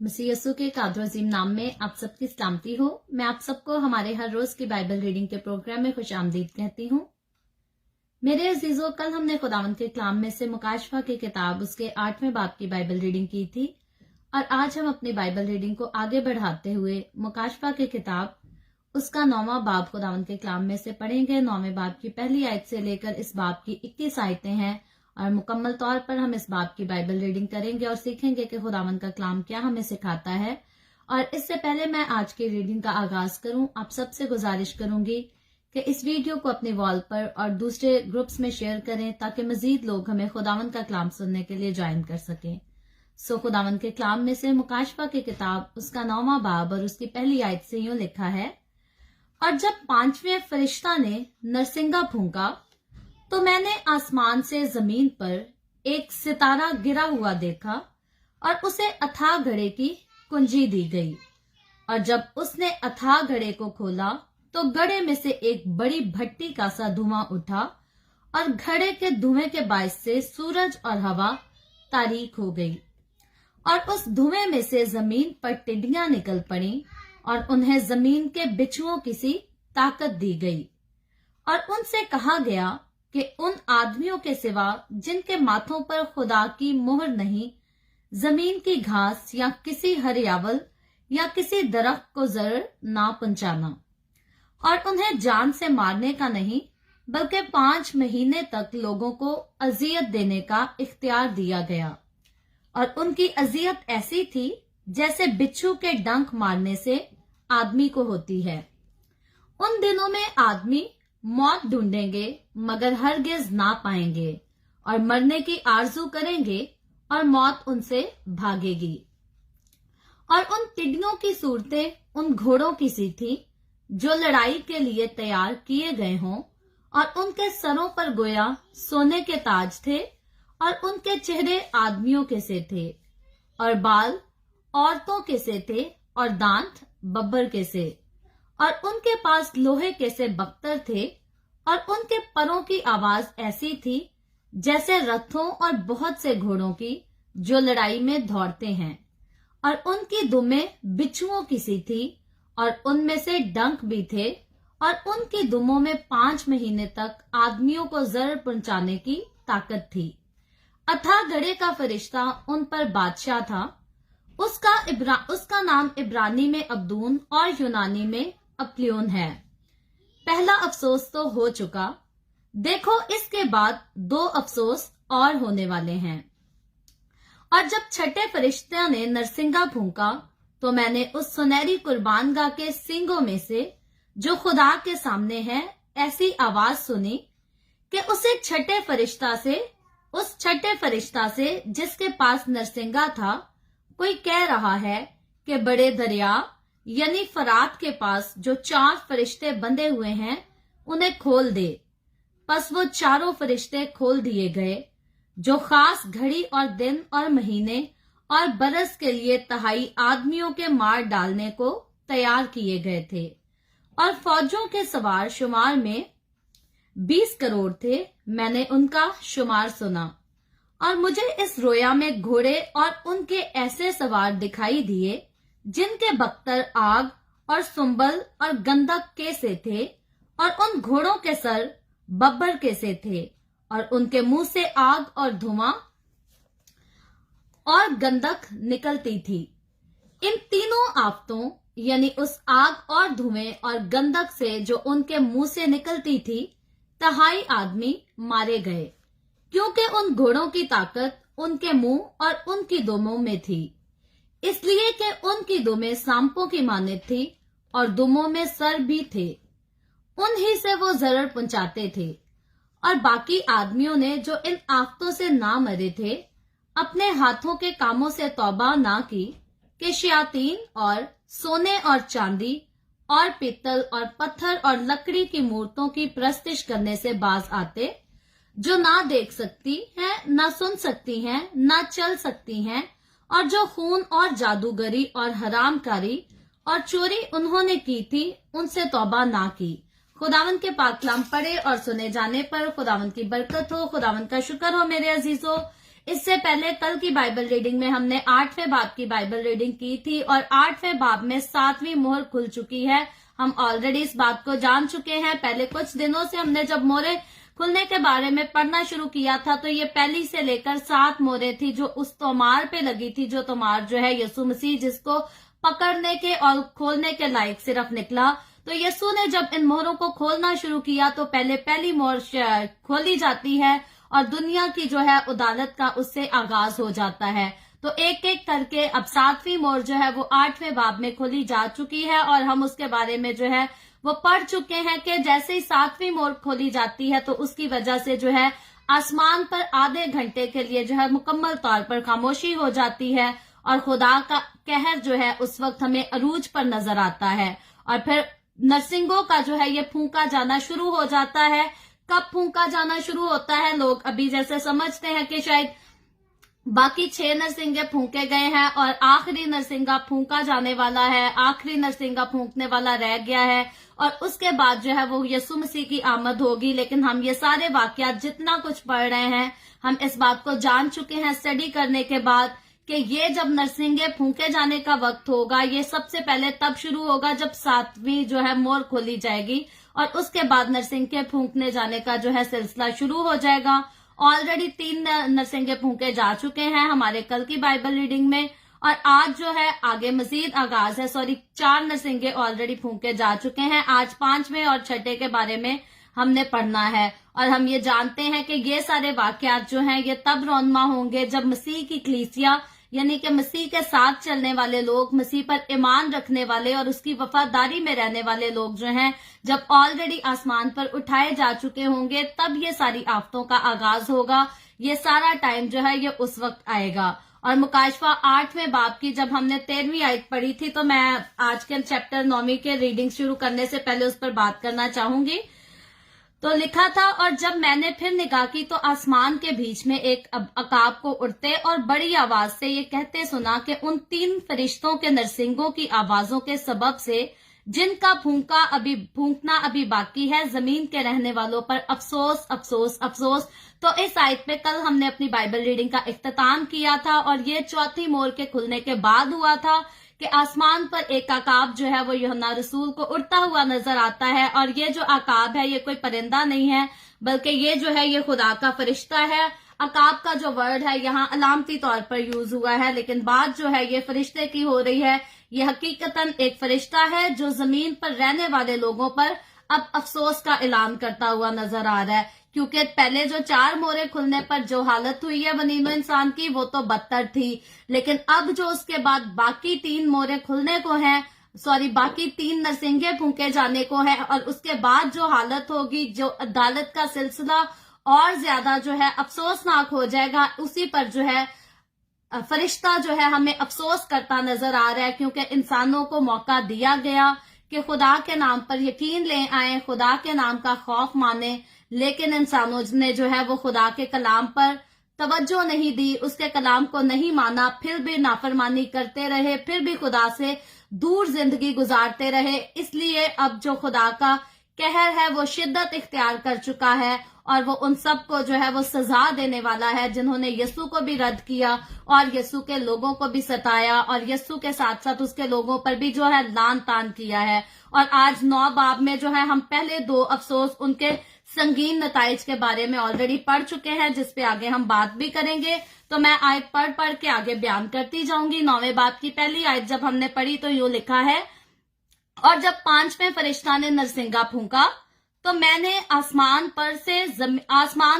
मसीह यीशु के कादर अजीम नाम में आप सबकी सलामती हो। मैं आप सबको हमारे हर रोज की बाइबल रीडिंग के प्रोग्राम में खुश आमदीद कहती हूँ। मेरे अजीजों, कल हमने खुदावंद के कलाम में से मुकाशफा की किताब उसके 8वें बाब की बाइबल रीडिंग की थी और आज हम अपनी बाइबल रीडिंग को आगे बढ़ाते हुए मुकाशफा की किताब उसका 9वां बाब खुदावंद के कलाम में से पढ़ेंगे। 9वें बाब की पहली आयत से लेकर इस बाब की 21 आयतें हैं और मुकम्मल तौर पर हम इस बाब की बाइबल रीडिंग करेंगे और सीखेंगे कि खुदावंद का कलाम क्या हमें सिखाता है। और इससे पहले मैं आज की रीडिंग का आगाज करूं, आप सबसे गुजारिश करूंगी कि इस वीडियो को अपने वॉल पर और दूसरे ग्रुप्स में शेयर करें ताकि मजीद लोग हमें खुदावंद का कलाम सुनने के लिए ज्वाइन कर सकें। सो खुदावंद के कलाम में से मुकाशफा की किताब उसका 9वां बाब और उसकी पहली आयत से यूं लिखा है, और जब 5वें फरिश्ता ने नरसिंगा फूंका तो मैंने आसमान से जमीन पर एक सितारा गिरा हुआ देखा और उसे अथाह घड़े की कुंजी दी गई। और जब उसने अथाह घड़े को खोला तो घड़े में से एक बड़ी भट्टी का सा धुआं उठा और घड़े के धुएं के बायस से सूरज और हवा तारीक हो गई। और उस धुएं में से जमीन पर टिड्डियां निकल पड़ी और उन्हें जमीन के बिच्छुओं की सी ताकत दी गई। और उनसे कहा गया कि उन आदमियों के सिवा जिनके माथों पर खुदा की मुहर नहीं, जमीन की घास या किसी हरियावल या किसी दरख्त को जर ना पहुंचाना, और उन्हें जान से मारने का नहीं बल्कि 5 महीने तक लोगों को अजियत देने का इख्तियार दिया गया। और उनकी अजियत ऐसी थी जैसे बिच्छू के डंक मारने से आदमी को होती है। उन दिनों में आदमी मौत ढूंढेंगे मगर हरगिज ना पाएंगे, और मरने की आरजू करेंगे और मौत उनसे भागेगी। और उन टिड्डियों की सूरतें उन घोड़ों की सी थी जो लड़ाई के लिए तैयार किए गए हों, और उनके सरों पर गोया सोने के ताज थे और उनके चेहरे आदमियों के से थे और बाल औरतों के से थे और दांत बब्बर के से, और उनके पास लोहे के से बख्तर थे और उनके परों की आवाज ऐसी थी जैसे रथों और बहुत से घोड़ों की जो लड़ाई में दौड़ते हैं। और उनकी दुमें बिच्छुओं की सी थी और उनमें से डंक भी थे, और उनकी दुमों में 5 महीने तक आदमियों को जर पहुंचाने की ताकत थी। अथाह घड़े का फरिश्ता उन पर बादशाह था। उसका नाम इब्रानी में अब्दून और यूनानी में अपलियोन है। पहला अफसोस तो हो चुका, देखो इसके बाद 2 अफसोस और होने वाले हैं। और जब छठे फरिश्ते ने नरसिंगा फूंका तो मैंने उस सुनहरी कुर्बानगाह के सींगों में से जो खुदा के सामने है ऐसी आवाज सुनी कि उस छठे फरिश्ता से जिसके पास नरसिंगा था कोई कह रहा है कि बड़े दरिया यानी फरात के पास जो 4 फरिश्ते बंधे हुए हैं उन्हें खोल दे। बस वो 4 फरिश्ते खोल दिए गए जो खास घड़ी और दिन और महीने और बरस के लिए तहाई आदमियों के मार डालने को तैयार किए गए थे। और फौजों के सवार शुमार में 20 करोड़ थे। मैंने उनका शुमार सुना और मुझे इस रोया में घोड़े और उनके ऐसे सवार दिखाई दिए जिनके बख्तर आग और सुंबल और गंधक के से थे, और उन घोड़ों के सर बब्बर के से थे, और उनके मुंह से आग और धुआं और गंधक निकलती थी। इन तीनों आफतों यानी उस आग और धुएं और गंधक से जो उनके मुंह से निकलती थी, तहाई आदमी मारे गए, क्योंकि उन घोड़ों की ताकत उनके मुंह और उनकी दुमों में थी, इसलिए कि उनकी दुमें सांपों की मानित थी और दुमों में सर भी थे। उन्हीं से वो जरर पहुंचाते थे। और बाकी आदमियों ने जो इन आफतों से ना मरे थे, अपने हाथों के कामों से तौबा ना की कि शयातीन और सोने और चांदी और पीतल और पत्थर और लकड़ी की मूर्तों की प्रस्तिश करने से बाज आते, जो ना देख सकती हैं, ना सुन सकती हैं, ना चल सकती हैं, और जो खून और जादूगरी और हरामकारी और चोरी उन्होंने की थी उनसे तौबा ना की। खुदावंद के पाक कलाम पढ़े और सुने जाने पर खुदावंद की बरकत हो। खुदावंद का शुक्र हो मेरे अजीजों। इससे पहले कल की बाइबल रीडिंग में हमने 8वें बाब की बाइबल रीडिंग की थी और 8वें बाब में 7वीं मोहर खुल चुकी है। हम ऑलरेडी इस बात को जान चुके हैं। पहले कुछ दिनों से हमने जब मोहरें खुलने के बारे में पढ़ना शुरू किया था तो ये पहली से लेकर 7 मोहरें थी जो उस तोमार पे लगी थी, जो तोमार जो है यीशु मसीह जिसको पकड़ने के और खोलने के लायक सिर्फ निकला। तो यीशु ने जब इन मोहरों को खोलना शुरू किया तो पहले पहली मोहर खोली जाती है और दुनिया की जो है अदालत का उससे आगाज हो जाता है। तो एक एक करके अब 7वीं मोहर जो है वो 8वें बाब में खोली जा चुकी है और हम उसके बारे में जो है वो पढ़ चुके हैं कि जैसे ही 7वीं मोहर खोली जाती है तो उसकी वजह से जो है आसमान पर आधे घंटे के लिए जो है मुकम्मल तौर पर खामोशी हो जाती है और खुदा का कहर जो है उस वक्त हमें अरूज पर नजर आता है। और फिर नरसिंगों का जो है ये फूंका जाना शुरू हो जाता है। कब फूंका जाना शुरू होता है? लोग अभी जैसे समझते हैं कि शायद बाकी 6 नरसिंगे फूंके गए हैं और आखिरी नरसिंगा फूंका जाने वाला है, आखिरी नरसिंगा फूंकने वाला रह गया है और उसके बाद जो है वो यीशु मसीह की आमद होगी। लेकिन हम ये सारे वाकयात जितना कुछ पढ़ रहे हैं हम इस बात को जान चुके हैं स्टडी करने के बाद कि ये जब नरसिंगे फूंके जाने का वक्त होगा ये सबसे पहले तब शुरू होगा जब 7वीं जो है मोहर खोली जाएगी और उसके बाद नरसिंगे फूंकने जाने का जो है सिलसिला शुरू हो जाएगा। ऑलरेडी 3 नरसिंगे फूंके जा चुके हैं हमारे कल की बाइबल रीडिंग में और आज जो है आगे मजीद आगाज है। 4 नरसिंगे ऑलरेडी फूंके जा चुके हैं। आज 5वें और 6ठे के बारे में हमने पढ़ना है और हम ये जानते हैं कि ये सारे वाकयात जो हैं ये तब रौनमा होंगे जब मसीह की कलीसिया यानी कि मसीह के साथ चलने वाले लोग, मसीह पर ईमान रखने वाले और उसकी वफादारी में रहने वाले लोग जो हैं जब ऑलरेडी आसमान पर उठाए जा चुके होंगे तब ये सारी आफतों का आगाज होगा। ये सारा टाइम जो है ये उस वक्त आएगा। और मुकाशफा 8वें बाब की जब हमने 13वीं आयत पढ़ी थी तो मैं आज के चैप्टर 9वीं के रीडिंग शुरू करने से पहले उस पर बात करना चाहूंगी। तो लिखा था, और जब मैंने फिर निगाह की तो आसमान के बीच में एक अकाब को उड़ते और बड़ी आवाज से ये कहते सुना कि उन 3 फरिश्तों के नरसिंगों की आवाजों के सबब से जिनका फूंकना अभी बाकी है, जमीन के रहने वालों पर अफसोस अफसोस अफसोस। तो इस आयत पे कल हमने अपनी बाइबल रीडिंग का इख्तिताम किया था और ये 4थी मोहर के खुलने के बाद हुआ था कि आसमान पर एक आकाब जो है वो यूहन्ना रसूल को उड़ता हुआ नजर आता है। और ये जो आकाब है ये कोई परिंदा नहीं है बल्कि ये जो है ये खुदा का फरिश्ता है। अकाब का जो वर्ड है यहाँ अलामती तौर पर यूज हुआ है लेकिन बात जो है ये फरिश्ते की हो रही है। ये हकीकतन एक फरिश्ता है जो जमीन पर रहने वाले लोगों पर अब अफसोस का ऐलान करता हुआ नजर आ रहा है, क्योंकि पहले जो 4 मोहरें खुलने पर जो हालत हुई है बनीनो इंसान की वो तो बदतर थी, लेकिन अब जो उसके बाद बाकी 3 मोहरें खुलने को हैं, बाकी 3 नरसिंगे फूंके जाने को है और उसके बाद जो हालत होगी, जो अदालत का सिलसिला और ज्यादा जो है अफसोसनाक हो जाएगा, उसी पर जो है फरिश्ता जो है हमें अफसोस करता नजर आ रहा है, क्योंकि इंसानों को मौका दिया गया कि खुदा के नाम पर यकीन ले आए, खुदा के नाम का खौफ माने, लेकिन इंसानों ने जो है वो खुदा के कलाम पर तवज्जो नहीं दी, उसके कलाम को नहीं माना, फिर भी नाफरमानी करते रहे, फिर भी खुदा से दूर जिंदगी गुजारते रहे। इसलिए अब जो खुदा का कहर है वो शिद्दत इख्तियार कर चुका है और वो उन सब को जो है वो सजा देने वाला है जिन्होंने यीशु को भी रद्द किया और यीशु के लोगों को भी सताया और यीशु के साथ साथ उसके लोगों पर भी जो है लान तान किया है। और आज 9 बाब में जो है हम पहले 2 अफसोस उनके संगीन नताइज के बारे में ऑलरेडी पढ़ चुके हैं, जिसपे आगे हम बात भी करेंगे। तो मैं आयत पढ़ के आगे बयान करती जाऊंगी। 9वें बाब की पहली आयत जब हमने पढ़ी तो यूं लिखा है, और जब 5वें फरिश्ता ने नरसिंगा फूंका तो मैंने आसमान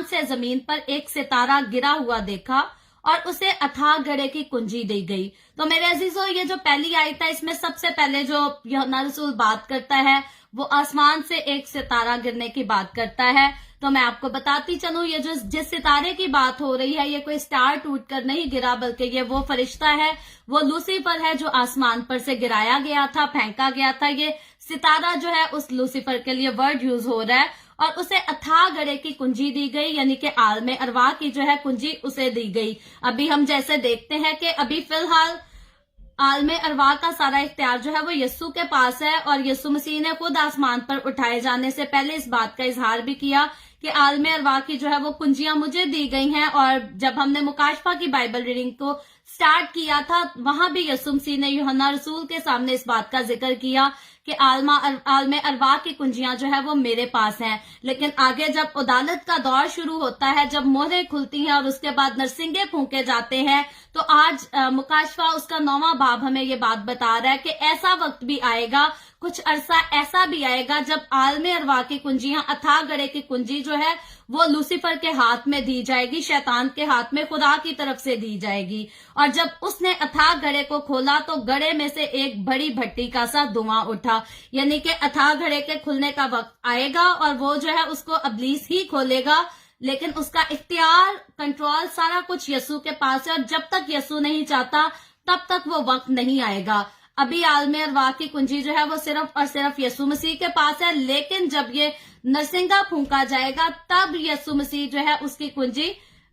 से जमीन पर एक सितारा गिरा हुआ देखा और उसे अथाह गड़े की कुंजी दी गई। तो मेरे अजीजों, ये जो पहली आयत है इसमें सबसे पहले जो यूहन्ना रसूल बात करता है वो आसमान से एक सितारा गिरने की बात करता है। तो मैं आपको बताती चलूं, ये जो जिस सितारे की बात हो रही है ये कोई स्टार टूटकर नहीं गिरा, बल्कि ये वो फरिश्ता है, वो लूसीफर है जो आसमान पर से गिराया गया था, फेंका गया था। ये सितारा जो है उस लूसीफर के लिए वर्ड यूज हो रहा है और उसे अथाह गड़े की कुंजी दी गई, यानी कि आलम अरवाह की जो है कुंजी उसे दी गई। अभी हम जैसे देखते हैं कि अभी फिलहाल आलम अरवाह का सारा इख्तियार जो है वो यीशु के पास है और यीशु मसीह ने खुद आसमान पर उठाए जाने से पहले इस बात का इजहार भी किया کہ عالم ارواح کی جو ہے وہ کنجیاں مجھے دی گئی ہیں, اور جب ہم نے مکاشفہ کی بائبل ریڈنگ کو سٹارٹ کیا تھا وہاں بھی یسوع مسیح نے یوحنا رسول کے سامنے اس بات کا ذکر کیا کہ عالم ارواح کی کنجیاں جو ہے وہ میرے پاس ہیں. لیکن آگے جب عدالت کا دور شروع ہوتا ہے, جب مہریں کھلتی ہیں اور اس کے بعد نرسنگے پھونکے جاتے ہیں, تو آج مکاشفہ اس کا 9واں باب ہمیں یہ بات بتا رہا ہے کہ ایسا وقت بھی آئے گا, کچھ عرصہ ایسا بھی آئے گا جب عالم ارواح کی کنجیاں, اتھاہ گڑھے کی کنجی جو ہے وہ لوسیفر کے ہاتھ میں دی جائے گی, شیطان کے ہاتھ میں خدا کی طرف سے دی جائے گی. اور جب اس نے اتھاہ گڑھے کو کھولا تو گڑھے میں سے ایک بڑی بھٹی کا سا دھواں اٹھا, یعنی کہ اتھاہ گڑھے کے کھلنے کا وقت آئے گا اور وہ جو ہے اس کو ابلیس ہی کھولے گا, لیکن اس کا اختیار, کنٹرول, سارا کچھ یسوع کے پاس ہے, اور جب تک یسوع نہیں چاہتا تب تک وہ وقت نہیں آئے گا. ابھی عالم ارواح کی کنجی جو ہے وہ صرف اور صرف یسوع مسیح کے پاس ہے, لیکن جب یہ نرسنگا پھونکا جائے گا تب یسوع مسیح جو ہے اس کی کنجی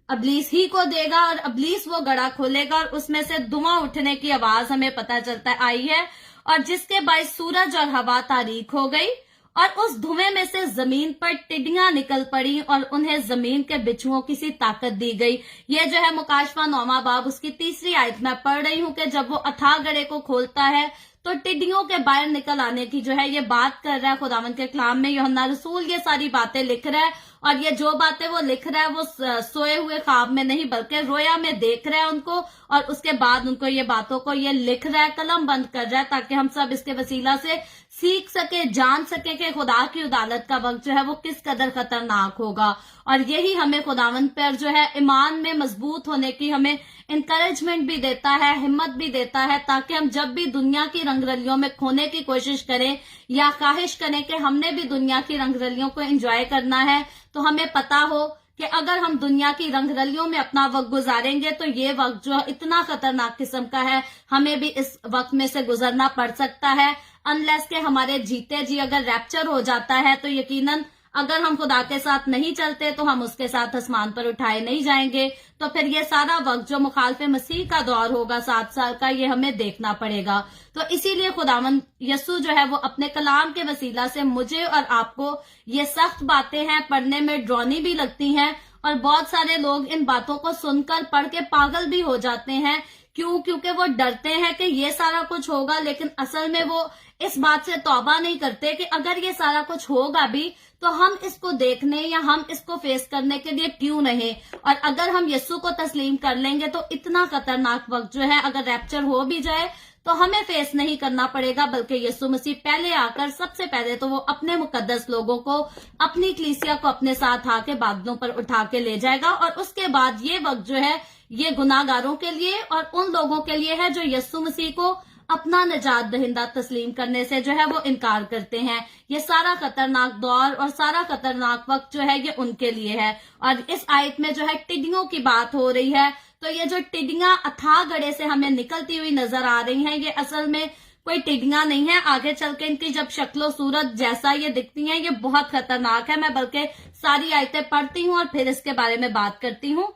ابلیس ہی کو دے گا, اور ابلیس وہ گڑھا کھولے گا اور اس میں سے دھواں اٹھنے کی آواز ہمیں پتہ چلتا آئی ہے, اور جس کے باعث سورج اور ہوا تاریک ہو گئی, اور اس دھویں میں سے زمین پر ٹڈیاں نکل پڑی اور انہیں زمین کے بچھوؤں کی سی طاقت دی گئی. یہ جو ہے مکاشفہ 9واں باب اس کی 3 آیت میں پڑھ رہی ہوں کہ جب وہ اتھاہ گڑھے کو کھولتا ہے تو ٹڈیوں کے باہر نکل آنے کی جو ہے یہ بات کر رہا ہے خداوند کے کلام میں. یوحنا رسول یہ ساری باتیں لکھ رہا ہے, اور یہ جو باتیں وہ لکھ رہا ہے وہ سوئے ہوئے خواب میں نہیں بلکہ رویا میں دیکھ رہا ہے ان کو, اور اس کے بعد ان کو یہ باتوں کو یہ لکھ رہا ہے, قلم بند کر رہا ہے, تاکہ ہم سب اس کے وسیلہ سے سیکھ سکے, جان سکے کہ خدا کی عدالت کا وقت جو ہے وہ کس قدر خطرناک ہوگا. اور یہی ہمیں خداوند پر جو ہے ایمان میں مضبوط ہونے کی ہمیں انکریجمنٹ بھی دیتا ہے, ہمت بھی دیتا ہے, تاکہ ہم جب بھی دنیا کی رنگ رلیوں میں کھونے کی کوشش کریں یا خواہش کریں کہ ہم نے بھی دنیا کی رنگ رلیوں کو انجوائے کرنا ہے, تو ہمیں پتا ہو کہ اگر ہم دنیا کی رنگ رلیوں میں اپنا وقت گزاریں گے تو یہ وقت جو اتنا خطرناک قسم کا ہے, ہمیں بھی اس وقت میں سے گزرنا پڑ سکتا ہے, انلیس کہ ہمارے جیتے جی اگر ریپچر ہو جاتا ہے تو یقیناً اگر ہم خدا کے ساتھ نہیں چلتے تو ہم اس کے ساتھ آسمان پر اٹھائے نہیں جائیں گے. تو پھر یہ سارا وقت جو مخالف مسیح کا دور ہوگا 7 سال کا, یہ ہمیں دیکھنا پڑے گا. تو اسی لیے خداوند یسوع جو ہے وہ اپنے کلام کے وسیلہ سے مجھے اور آپ کو یہ سخت باتیں ہیں, پڑھنے میں ڈرونی بھی لگتی ہیں, اور بہت سارے لوگ ان باتوں کو سن کر پڑھ کے پاگل بھی ہو جاتے ہیں. کیونکہ وہ ڈرتے ہیں کہ یہ سارا کچھ ہوگا, لیکن اصل میں وہ اس بات سے توبہ نہیں کرتے کہ اگر یہ سارا کچھ ہوگا بھی تو ہم اس کو دیکھنے یا ہم اس کو فیس کرنے کے لیے کیوں نہیں, اور اگر ہم یسوع کو تسلیم کر لیں گے تو اتنا خطرناک وقت جو ہے اگر ریپچر ہو بھی جائے تو ہمیں فیس نہیں کرنا پڑے گا, بلکہ یسوع مسیح پہلے آ کر سب سے پہلے تو وہ اپنے مقدس لوگوں کو, اپنی کلیسیا کو اپنے ساتھ آ کے بادلوں پر اٹھا کے لے جائے گا, اور اس کے بعد یہ وقت جو ہے یہ گناہگاروں کے لیے اور ان لوگوں کے لیے ہے جو یسوع مسیح کو اپنا نجات دہندہ تسلیم کرنے سے جو ہے وہ انکار کرتے ہیں. یہ سارا خطرناک دور اور سارا خطرناک وقت جو ہے یہ ان کے لیے ہے. اور اس آیت میں جو ہے ٹڈیوں کی بات ہو رہی ہے, تو یہ جو ٹڈیاں اتھاہ گڑھے سے ہمیں نکلتی ہوئی نظر آ رہی ہیں, یہ اصل میں کوئی ٹڈیاں نہیں ہیں. آگے چل کے ان کی جب شکل و صورت جیسا یہ دکھتی ہیں یہ بہت خطرناک ہے. میں بلکہ ساری آیتیں پڑھتی ہوں اور پھر اس کے بارے میں بات کرتی ہوں.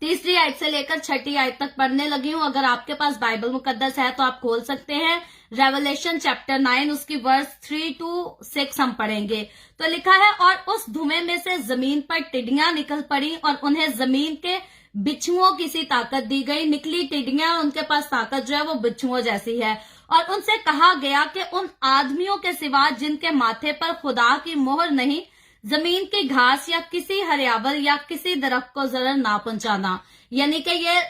3 آیت سے لے کر 6 آیت تک پڑھنے لگی ہوں. اگر آپ کے پاس بائبل مقدس ہے تو آپ کھول سکتے ہیں. ریولیشن چیپٹر 9 اس کی ورس 3 to 6 ہم پڑھیں گے. تو لکھا ہے, اور اس دھویں میں سے زمین پر ٹڈیاں نکل پڑی اور انہیں زمین کے بچھوؤں کی سی طاقت دی گئی. نکلی ٹڈیاں, ان کے پاس طاقت جو ہے وہ بچھوؤں جیسی ہے. اور ان سے کہا گیا کہ ان آدمیوں کے سوا جن کے ماتھے پر خدا کی مہر نہیں, زمین کی گھاس یا کسی ہریاول یا کسی درخت کو ضرر نہ پہنچانا. یعنی کہ یہ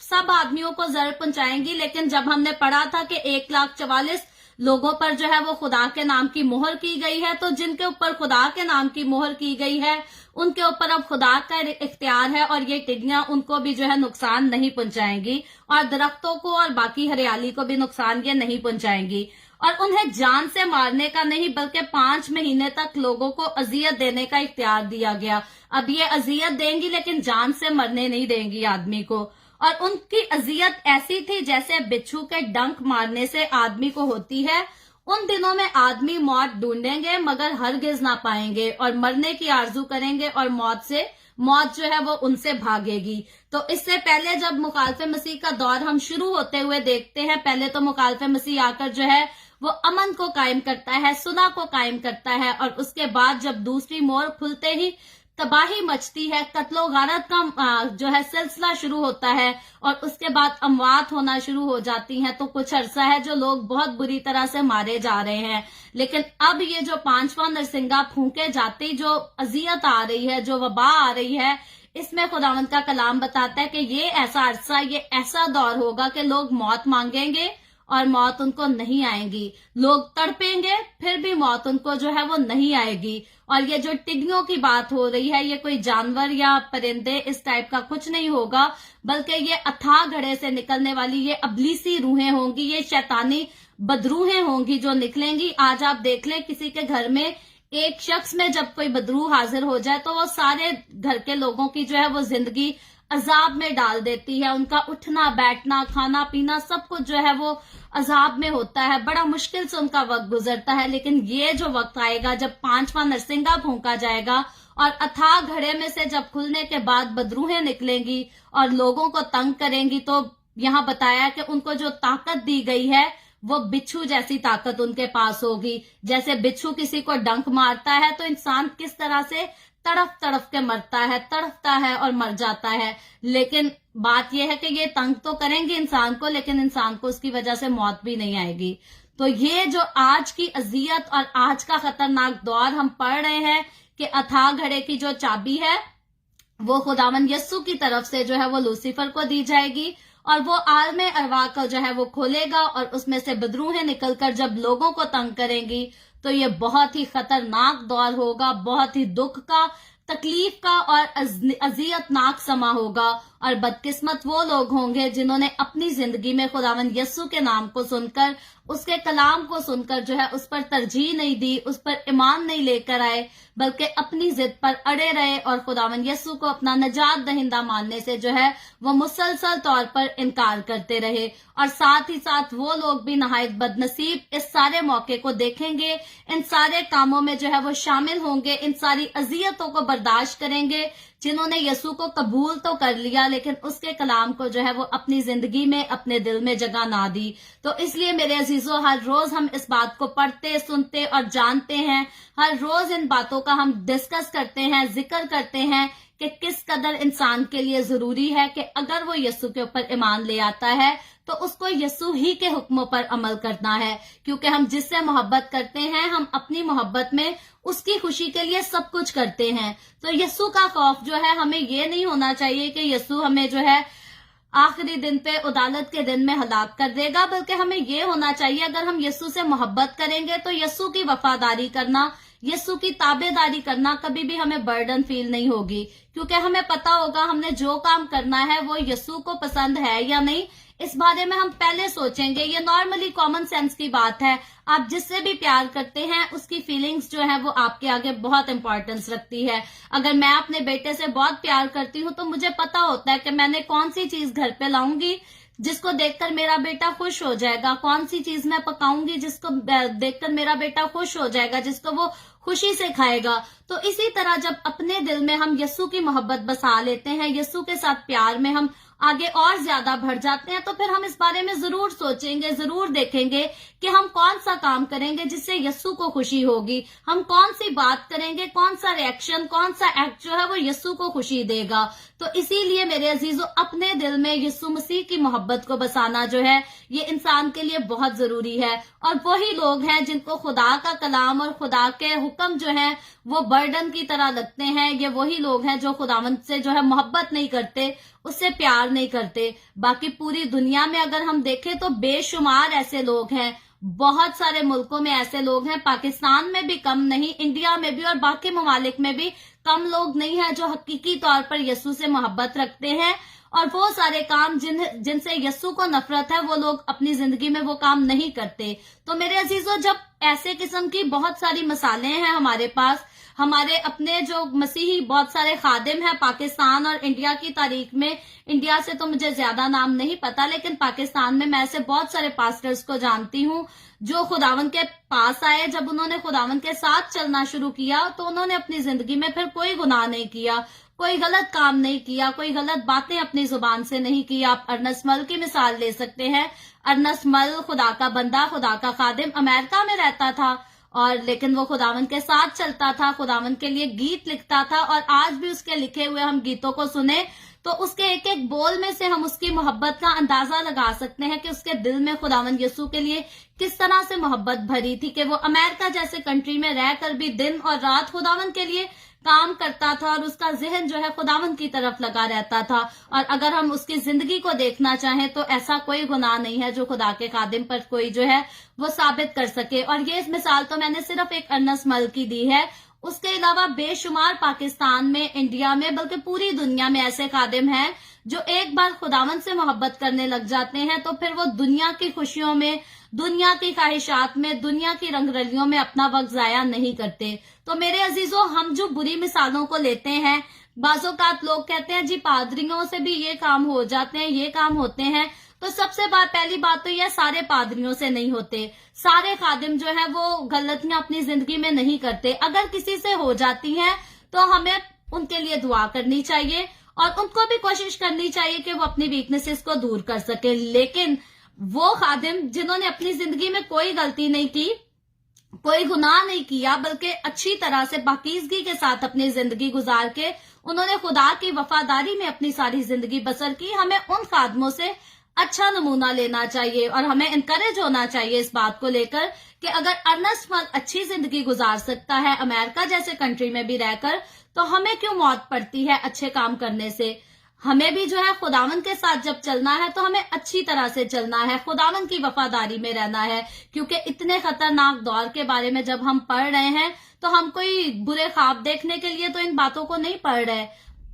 سب آدمیوں کو ضرر پہنچائیں گی, لیکن جب ہم نے پڑھا تھا کہ 1,44,000 لوگوں پر جو ہے وہ خدا کے نام کی مہر کی گئی ہے, تو جن کے اوپر خدا کے نام کی مہر کی گئی ہے ان کے اوپر اب خدا کا اختیار ہے, اور یہ ٹڈیاں ان کو بھی جو ہے نقصان نہیں پہنچائیں گی, اور درختوں کو اور باقی ہریالی کو بھی نقصان یہ نہیں پہنچائیں گی. اور انہیں جان سے مارنے کا نہیں بلکہ 5 مہینے تک لوگوں کو اذیت دینے کا اختیار دیا گیا. اب یہ اذیت دیں گی لیکن جان سے مرنے نہیں دیں گی آدمی کو. اور ان کی اذیت ایسی تھی جیسے بچھو کے ڈنک مارنے سے آدمی کو ہوتی ہے. ان دنوں میں آدمی موت ڈھونڈیں گے مگر ہرگز نہ پائیں گے, اور مرنے کی آرزو کریں گے اور موت جو ہے وہ ان سے بھاگے گی. تو اس سے پہلے جب مخالف مسیح کا دور ہم شروع ہوتے ہوئے دیکھتے ہیں, پہلے تو مخالف مسیح آ کر جو ہے वो अमन को कायम करता है, सुलह को कायम करता है। और उसके बाद जब दूसरी मोड़ खुलते ही तबाही मचती है, कत्लो गारत का जो है सिलसिला शुरू होता है और उसके बाद अमवात होना शुरू हो जाती हैं। तो कुछ अरसा है जो लोग बहुत बुरी तरह से मारे जा रहे हैं। लेकिन अब ये जो 5वां नरसिंगा फूंके जाते जो अजियत आ रही है, जो वबा आ रही है, इसमें खुदावंद का कलाम बताता है कि ये ऐसा अरसा, ये ऐसा दौर होगा कि लोग मौत मांगेंगे और मौत उनको नहीं आएगी। लोग तड़पेंगे फिर भी मौत उनको जो है वो नहीं आएगी। और ये जो टिड्डियों की बात हो रही है, ये कोई जानवर या परिंदे इस टाइप का कुछ नहीं होगा, बल्कि ये अथाह घड़े से निकलने वाली ये अबलीसी रूहें होंगी, ये शैतानी बदरूहें होंगी जो निकलेंगी। आज आप देख लें, किसी के घर में एक शख्स में जब कोई बदरूह हाजिर हो जाए तो वो सारे घर के लोगों की जो है वो जिंदगी अजाब में डाल देती है। उनका उठना बैठना खाना पीना सब कुछ जो है वो अजाब में होता है, बड़ा मुश्किल से उनका वक्त गुजरता है। लेकिन ये जो वक्त आएगा जब 5वां नरसिंगा फूंका जाएगा और अथाह घड़े में से जब खुलने के बाद बदरूहें निकलेंगी और लोगों को तंग करेंगी, तो यहाँ बताया कि उनको जो ताकत दी गई है वो बिच्छू जैसी ताकत उनके पास होगी। जैसे बिच्छू किसी को डंक मारता है तो इंसान किस तरह से तड़फ तड़फ के मरता है, तड़फता है और मर जाता है। लेकिन बात यह है कि ये तंग तो करेंगे इंसान को, लेकिन इंसान को उसकी वजह से मौत भी नहीं आएगी। तो ये जो आज की अजियत और आज का खतरनाक दौर हम पढ़ रहे हैं कि अथाह घड़े की जो चाबी है वो खुदावंद यस्सु की तरफ से जो है वो लूसीफर को दी जाएगी और वो आलमे अरवा को जो है वो खोलेगा और उसमें से बदरूहें निकलकर जब लोगों को तंग करेंगी तो ये बहुत ही खतरनाक दौर होगा, बहुत ही दुख का, तकलीफ का और अजियतनाक समा होगा। और बदकिस्मत वो लोग होंगे जिन्होंने अपनी जिंदगी में खुदावंद यस्सु के नाम को सुनकर, उसके कलाम को सुनकर जो है उस पर तरजीह नहीं दी, उस पर ईमान नहीं लेकर आए, बल्कि अपनी जिद पर अड़े रहे और खुदावंद यस्सु को अपना नजात दहिंदा मानने से जो है वो मुसलसल तौर पर इनकार करते रहे। और साथ ही साथ वो लोग भी नहायत बदनसीब इस सारे मौके को देखेंगे, इन सारे कामों में जो है वो शामिल होंगे, इन सारी अजियतों को बर्दाश्त करेंगे जिन्होंने यस्सु को कबूल तो कर लिया लेकिन उसके कलाम को जो है वो अपनी जिंदगी में, अपने दिल में जगह ना दी। तो इसलिए मेरे अजीजों, हर रोज हम इस बात को पढ़ते, सुनते और जानते हैं, हर रोज इन बातों का हम डिस्कस करते हैं, जिक्र करते हैं कि किस कदर इंसान के लिए जरूरी है कि अगर वो यस्सु के ऊपर ईमान ले आता है तो उसको यस्सु ही के हुक्मों पर अमल करना है। क्योंकि हम जिससे मोहब्बत करते हैं, हम अपनी मोहब्बत में उसकी खुशी के लिए सब कुछ करते हैं। तो यस्सु का खौफ जो है, हमें ये नहीं होना चाहिए कि यस्सु हमें जो है आखिरी दिन पे अदालत के दिन में हलाक कर देगा, बल्कि हमें ये होना चाहिए अगर हम यस्सु से मोहब्बत करेंगे तो यस्सु की वफादारी करना, यस्सु की ताबेदारी करना कभी भी हमें बर्डन फील नहीं होगी। क्योंकि हमें पता होगा हमने जो काम करना है वो यस्सु को पसंद है या नहीं, इस बारे में हम पहले सोचेंगे। ये नॉर्मली कॉमन सेंस की बात है। आप जिससे भी प्यार करते हैं उसकी फीलिंग्स जो है वो आपके आगे बहुत इंपॉर्टेंस रखती है। अगर मैं अपने बेटे से बहुत प्यार करती हूँ तो मुझे पता होता है कि मैंने कौन सी चीज घर पे लाऊंगी जिसको देखकर मेरा बेटा खुश हो जाएगा, कौन सी चीज मैं पकाऊंगी जिसको देखकर मेरा बेटा खुश हो जाएगा, जिसको वो खुशी से खाएगा। तो इसी तरह जब अपने दिल में हम यस्सु की मोहब्बत बसा लेते हैं, यस्सु के साथ प्यार में हम आगे और ज्यादा बढ़ जाते हैं, तो फिर हम इस बारे में जरूर सोचेंगे, जरूर देखेंगे कि हम कौन सा काम करेंगे जिससे यस्सु को खुशी होगी, हम कौन सी बात करेंगे, कौन सा रिएक्शन, कौन सा एक्ट जो है वो यस्सु को खुशी देगा। तो इसीलिए मेरे अजीजों, अपने दिल में यस्सु मसीह की मोहब्बत को बसाना जो है ये इंसान के लिए बहुत जरूरी है। और वही लोग हैं जिनको खुदा का कलाम और खुदा के हुक्म जो है वो बर्डन की तरह लगते हैं। ये वही लोग हैं जो खुदावंद से जो है मोहब्बत नहीं करते, उससे प्यार नहीं करते। बाकी पूरी दुनिया में अगर हम देखें तो बेशुमार ऐसे लोग हैं, बहुत सारे मुल्कों में ऐसे लोग हैं, पाकिस्तान में भी कम नहीं, इंडिया में भी और बाकी ममालिक में भी कम लोग नहीं है जो हकीकी तौर पर यस्सु से मोहब्बत रखते हैं। और वो सारे काम जिनसे यस्सु को नफरत है वो लोग अपनी जिंदगी में वो काम नहीं करते। तो मेरे अजीजों, जब ऐसे किस्म की बहुत सारी मिसालें हैं हमारे पास, हमारे अपने जो मसीही बहुत सारे खादिम हैं पाकिस्तान और इंडिया की तारीख में, इंडिया से तो मुझे ज्यादा नाम नहीं पता, लेकिन पाकिस्तान में मैं ऐसे बहुत सारे पास्टर्स को जानती हूँ जो खुदावंद के पास आए। जब उन्होंने खुदावंद के साथ चलना शुरू किया तो उन्होंने अपनी जिंदगी में फिर कोई गुनाह नहीं किया, कोई गलत काम नहीं किया, कोई गलत बातें अपनी जुबान से नहीं की। आप अर्नस्ट मल की मिसाल ले सकते हैं। अर्नस्ट मल खुदा का बंदा, खुदा का खादिम, अमेरिका में रहता था और लेकिन वो खुदावन के साथ चलता था, खुदावन के लिए गीत लिखता था और आज भी उसके लिखे हुए हम गीतों को सुने तो उसके एक एक बोल में से हम उसकी मोहब्बत का अंदाजा लगा सकते हैं कि उसके दिल में खुदावन यीशु के लिए किस तरह से मोहब्बत भरी थी कि वो अमेरिका जैसे कंट्री में रहकर भी दिन और रात खुदावन के लिए काम करता था और उसका जहन जो है खुदावन की तरफ लगा रहता था। और अगर हम उसकी जिंदगी को देखना चाहें तो ऐसा कोई गुनाह नहीं है जो खुदा के खादिम पर कोई जो है वो साबित कर सके। और ये मिसाल तो मैंने सिर्फ एक अर्नस्ट मल की दी है, उसके अलावा बेशुमार पाकिस्तान में, इंडिया में, बल्कि पूरी दुनिया में ऐसे खादिम हैं जो एक बार खुदावन से मोहब्बत करने लग जाते हैं तो फिर वो दुनिया की खुशियों में, दुनिया की ख्वाहिशात में, दुनिया की रंगरलियों में अपना वक्त जाया नहीं करते। तो मेरे अजीजों, हम जो बुरी मिसालों को लेते हैं, बाज़ोकात लोग कहते हैं जी पादरियों से भी ये काम हो जाते हैं, ये काम होते हैं, तो सबसे पहली बात तो यह सारे पादरियों से नहीं होते। सारे खादिम जो है वो गलतियां अपनी जिंदगी में नहीं करते। अगर किसी से हो जाती हैं तो हमें उनके लिए दुआ करनी चाहिए और उनको भी कोशिश करनी चाहिए कि वो अपनी वीकनेसेस को दूर कर सके। लेकिन वो खादिम जिन्होंने अपनी जिंदगी में कोई गलती नहीं की, कोई गुनाह नहीं किया, बल्कि अच्छी तरह से पाकीज़गी के साथ अपनी जिंदगी गुजार के उन्होंने खुदा की वफादारी में अपनी सारी जिंदगी बसर की, हमें उन खादमों से अच्छा नमूना लेना चाहिए और हमें इनकरेज होना चाहिए इस बात को लेकर कि अगर अर्नस्ट मल अच्छी जिंदगी गुजार सकता है अमेरिका जैसे कंट्री में भी रहकर, तो हमें क्यों मौत पड़ती है अच्छे काम करने से। हमें भी जो है खुदावन के साथ जब चलना है तो हमें अच्छी तरह से चलना है, खुदावन की वफादारी में रहना है, क्योंकि इतने खतरनाक दौर के बारे में जब हम पढ़ रहे हैं तो हम कोई बुरे ख्वाब देखने के लिए तो इन बातों को नहीं पढ़ रहे,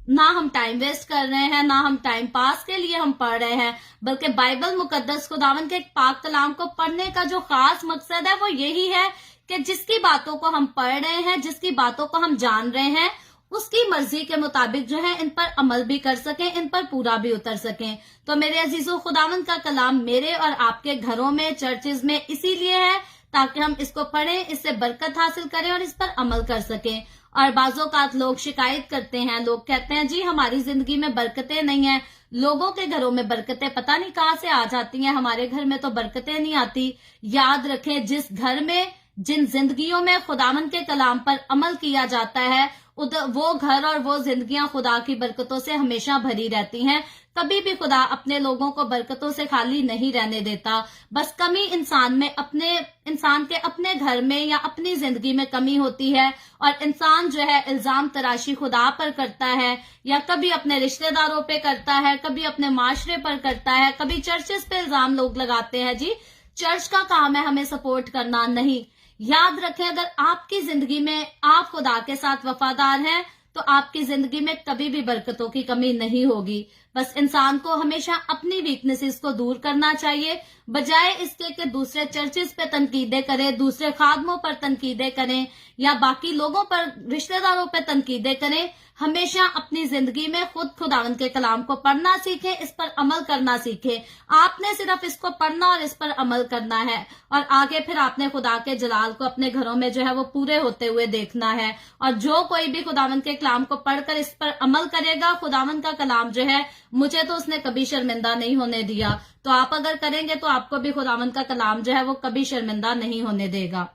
ना हम टाइम वेस्ट कर रहे हैं, ना हम टाइम पास के लिए हम पढ़ रहे हैं, बल्कि बाइबल मुकद्दस खुदावन के पाक कलाम को पढ़ने का जो खास मकसद है वो यही है कि जिसकी बातों को हम पढ़ रहे हैं, जिसकी बातों को हम जान रहे हैं, उसकी मर्जी के मुताबिक जो है इन पर अमल भी कर सकें, इन पर पूरा भी उतर सकें। तो मेरे अजीजों, खुदावन का कलाम मेरे और आपके घरों में, चर्चेज में इसीलिए है ताकि हम इसको पढ़ें, इससे बरकत हासिल करें और इस पर अमल कर सकें। और बाज़ोकात लोग शिकायत करते हैं, लोग कहते हैं जी हमारी जिंदगी में बरकतें नहीं है, लोगों के घरों में बरकतें पता नहीं कहां से आ जाती हैं, हमारे घर में तो बरकतें नहीं आती। याद रखें, जिस घर में, जिन जिंदगियों में खुदावन के कलाम पर अमल किया जाता है वो घर और वो जिंदगियां खुदा की बरकतों से हमेशा भरी रहती हैं। कभी भी खुदा अपने लोगों को बरकतों से खाली नहीं रहने देता। बस कमी इंसान के अपने घर में या अपनी जिंदगी में कमी होती है और इंसान जो है इल्जाम तराशी खुदा पर करता है, या कभी अपने रिश्तेदारों पे करता है, कभी अपने माशरे पर करता है, कभी चर्चेस पे इल्जाम लोग लगाते हैं। जी चर्च का काम है हमें सपोर्ट करना, नहीं। याद रखें, अगर आपकी जिंदगी में आप खुदा के साथ वफादार हैं तो आपकी जिंदगी में कभी भी बरकतों की कमी नहीं होगी। बस इंसान को हमेशा अपनी वीकनेसेस को दूर करना चाहिए, बजाय इसके कि दूसरे चर्चेस पे तनकीदें करें, दूसरे खादमों पर तनकीदें करें या बाकी लोगों पर, रिश्तेदारों पर तनकीदें करें। हमेशा अपनी जिंदगी में खुद खुदावन के कलाम को पढ़ना सीखें, इस पर अमल करना सीखें। आपने सिर्फ इसको पढ़ना और इस पर अमल करना है और आगे फिर आपने खुदा के जलाल को अपने घरों में जो है वो पूरे होते हुए देखना है। और जो कोई भी खुदावन के कलाम को पढ़कर इस पर अमल करेगा, खुदावन का कलाम जो है मुझे तो उसने कभी शर्मिंदा नहीं होने दिया, तो आप अगर करेंगे तो आपको भी खुदावन का कलाम जो है वो कभी शर्मिंदा नहीं होने देगा।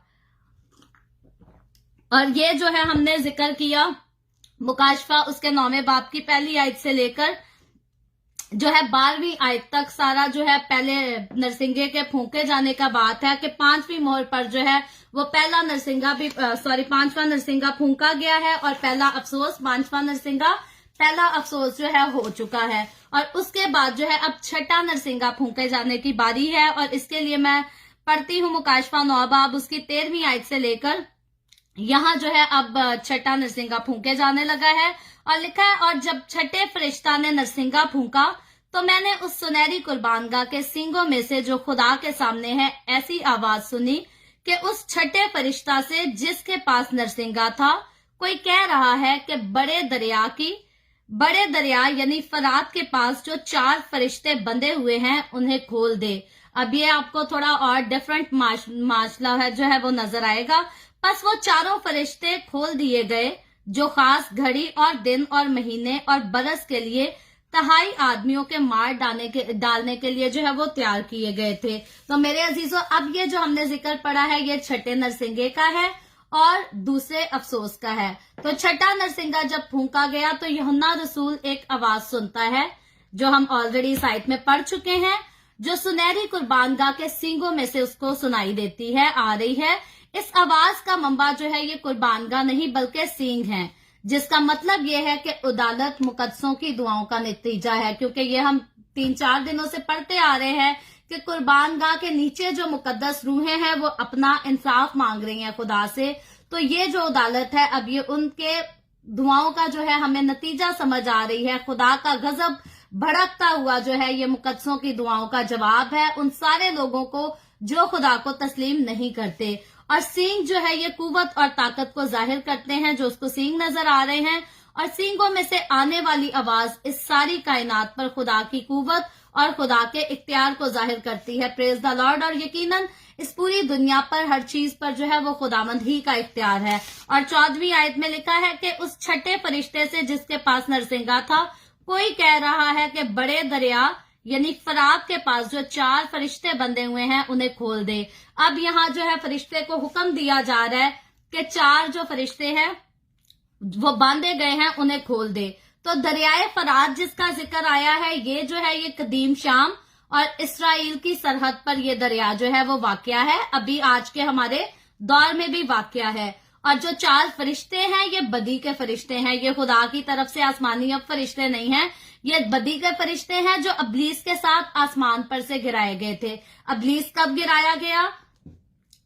और ये जो है हमने जिक्र किया मुकाशफा उसके 9वें बाब की पहली आयत से लेकर जो है 12वीं आयत तक सारा जो है पहले नरसिंगे के फूंके जाने का बात है कि 5वीं मोहर पर जो है वो पहला नरसिंगा भी 5वां नरसिंगा फूंका गया है और पहला अफसोस 5वां नरसिंगा पहला अफसोस जो है हो चुका है। और उसके बाद जो है अब 6ठा नरसिंगा फूंके जाने की बारी है और इसके लिए मैं पढ़ती हूँ मुकाशफा 9 बाब उसकी 13वीं आयत से लेकर यहाँ जो है अब 6ठा नरसिंगा फूंके जाने लगा है और लिखा है, और जब 6ठे फरिश्ता ने नरसिंगा फूंका तो मैंने उस सुनहरी कुर्बानगाह के सींगों में से जो खुदा के सामने है ऐसी आवाज सुनी कि उस 6ठे फरिश्ता से जिसके पास नरसिंगा था कोई कह रहा है कि बड़े दरिया यानी फरात के पास जो 4 फरिश्ते बंधे हुए हैं उन्हें खोल दे। अब ये आपको थोड़ा और डिफरेंट मामला है जो है वो नजर आएगा। बस वो 4 फरिश्ते खोल दिए गए जो खास घड़ी और दिन और महीने और बरस के लिए तहाई आदमियों के मार डालने के लिए जो है वो तैयार किए गए थे। तो मेरे अजीजों, अब ये जो हमने जिक्र पढ़ा है ये छठे नरसिंगे का है और दूसरे अफसोस का है। तो छठा नरसिंगा जब फूंका गया तो यूहन्ना रसूल एक आवाज सुनता है, जो हम ऑलरेडी साइट में पढ़ चुके हैं, जो सुनहरी कुर्बानगाह के सींगों में से उसको सुनाई देती है, आ रही है। इस आवाज का मंबा जो है ये कुर्बानगाह नहीं बल्कि सींग है, जिसका मतलब ये है कि अदालत मुकद्दसों की दुआओं का नतीजा है, क्योंकि ये हम 3-4 दिनों से पढ़ते आ रहे हैं कि कुर्बानगाह के नीचे जो मुकद्दस रूहें हैं वो अपना इंसाफ मांग रही हैं खुदा से। तो ये जो अदालत है अब ये उनके दुआओं का जो है हमें नतीजा समझ आ रही है। खुदा का गजब भड़कता हुआ जो है ये मुकद्दसों की दुआओं का जवाब है उन सारे लोगों को जो खुदा को तस्लीम नहीं करते। और सींग जो है ये कुव्वत और ताकत को जाहिर करते हैं, जो उसको सींग नजर आ रहे हैं, और सींगों में से आने वाली आवाज इस सारी कायनात पर खुदा की कुव्वत और खुदा के इख्तियार को जाहिर करती है। Praise the Lord. और यकीनन इस पूरी दुनिया पर हर चीज पर जो है वो खुदावंद ही का इख्तियार है। और 14वीं आयत में लिखा है कि उस छठे फरिश्ते से जिसके पास नरसिंगा था कोई कह रहा है कि बड़े दरिया यानी फरात के पास जो 4 फरिश्ते बंधे हुए हैं उन्हें खोल दे। अब यहाँ जो है फरिश्ते को हुक्म दिया जा रहा है कि 4 जो फरिश्ते हैं वो बांधे गए हैं उन्हें खोल दे। तो दरियाए फरात जिसका जिक्र आया है ये जो है ये कदीम शाम और इसराइल की सरहद पर ये दरिया जो है वो वाकया है, अभी आज के हमारे दौर में भी वाकया है। और जो 4 फरिश्ते हैं ये बदी के फरिश्ते हैं, ये खुदा की तरफ से आसमानी अब फरिश्ते नहीं हैं, ये बदी के फरिश्ते हैं जो अबलीस के साथ आसमान पर से गिराए गए थे। अबलीस कब गिराया गया?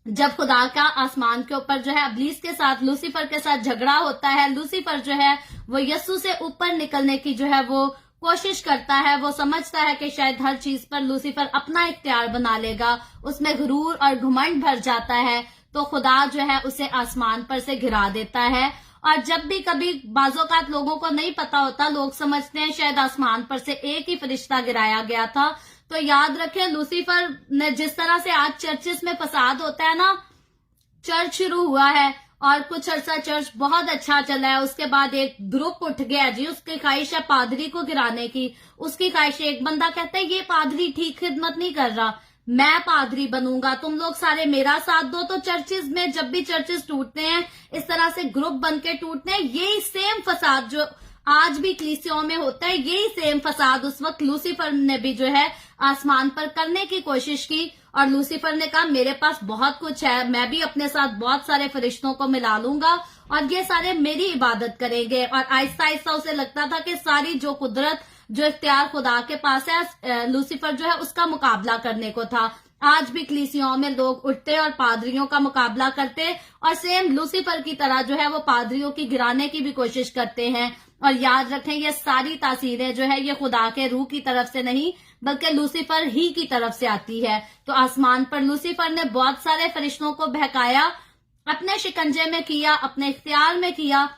जब खुदा का आसमान के ऊपर जो है अबलीस के साथ लूसीफर के साथ झगड़ा होता है। लूसीफर जो है वो यस्सु से ऊपर निकलने की जो है वो कोशिश करता है, वो समझता है कि शायद हर चीज पर लूसीफर अपना इख्तियार बना लेगा, उसमें गुरूर और घमंड भर जाता है। तो खुदा जो है उसे आसमान पर से गिरा देता है। और जब भी कभी बाज़ोकात लोगों को नहीं पता होता, लोग समझते हैं शायद आसमान पर से एक ही फरिश्ता गिराया गया था। तो याद रखें लूसीफर ने जिस तरह से आज चर्चेस में फसाद होता है ना, चर्च शुरू हुआ है और कुछ अरसा चर्च बहुत अच्छा चला है, उसके बाद एक ग्रुप उठ गया जी, उसकी ख्वाहिश है पादरी को गिराने की। उसकी ख्वाहिश है, एक बंदा कहता है ये पादरी ठीक खिदमत नहीं कर रहा, मैं पादरी बनूंगा, तुम लोग सारे मेरा साथ दो। तो चर्चेस में जब भी चर्चेस टूटते हैं इस तरह से ग्रुप बन के टूटते हैं। यही सेम फसाद जो आज भी कलीसियाओं में होता है, यही सेम फसाद उस वक्त लूसीफर ने भी जो है आसमान पर करने की कोशिश की। और लूसीफर ने कहा मेरे पास बहुत कुछ है, मैं भी अपने साथ बहुत सारे फरिश्तों को मिला लूंगा और ये सारे मेरी इबादत करेंगे। और आहिस्ता आहिस्ता उसे लगता था कि सारी जो कुदरत जो इख्तियार खुदा के पास है, लूसीफर जो है उसका मुकाबला करने को था। आज भी कलीसियाओं में लोग उठते और पादरियों का मुकाबला करते और सेम लूसीफर की तरह जो है वो पादरियों की गिराने की भी कोशिश करते हैं। और याद रखें ये सारी तासीरें जो है ये खुदा के रूह की तरफ से नहीं बल्कि लूसीफर ही की तरफ से आती है। तो आसमान पर लूसीफर ने बहुत सारे फरिश्तों को बहकाया, अपने शिकंजे में किया, अपने इख्तियार में किया।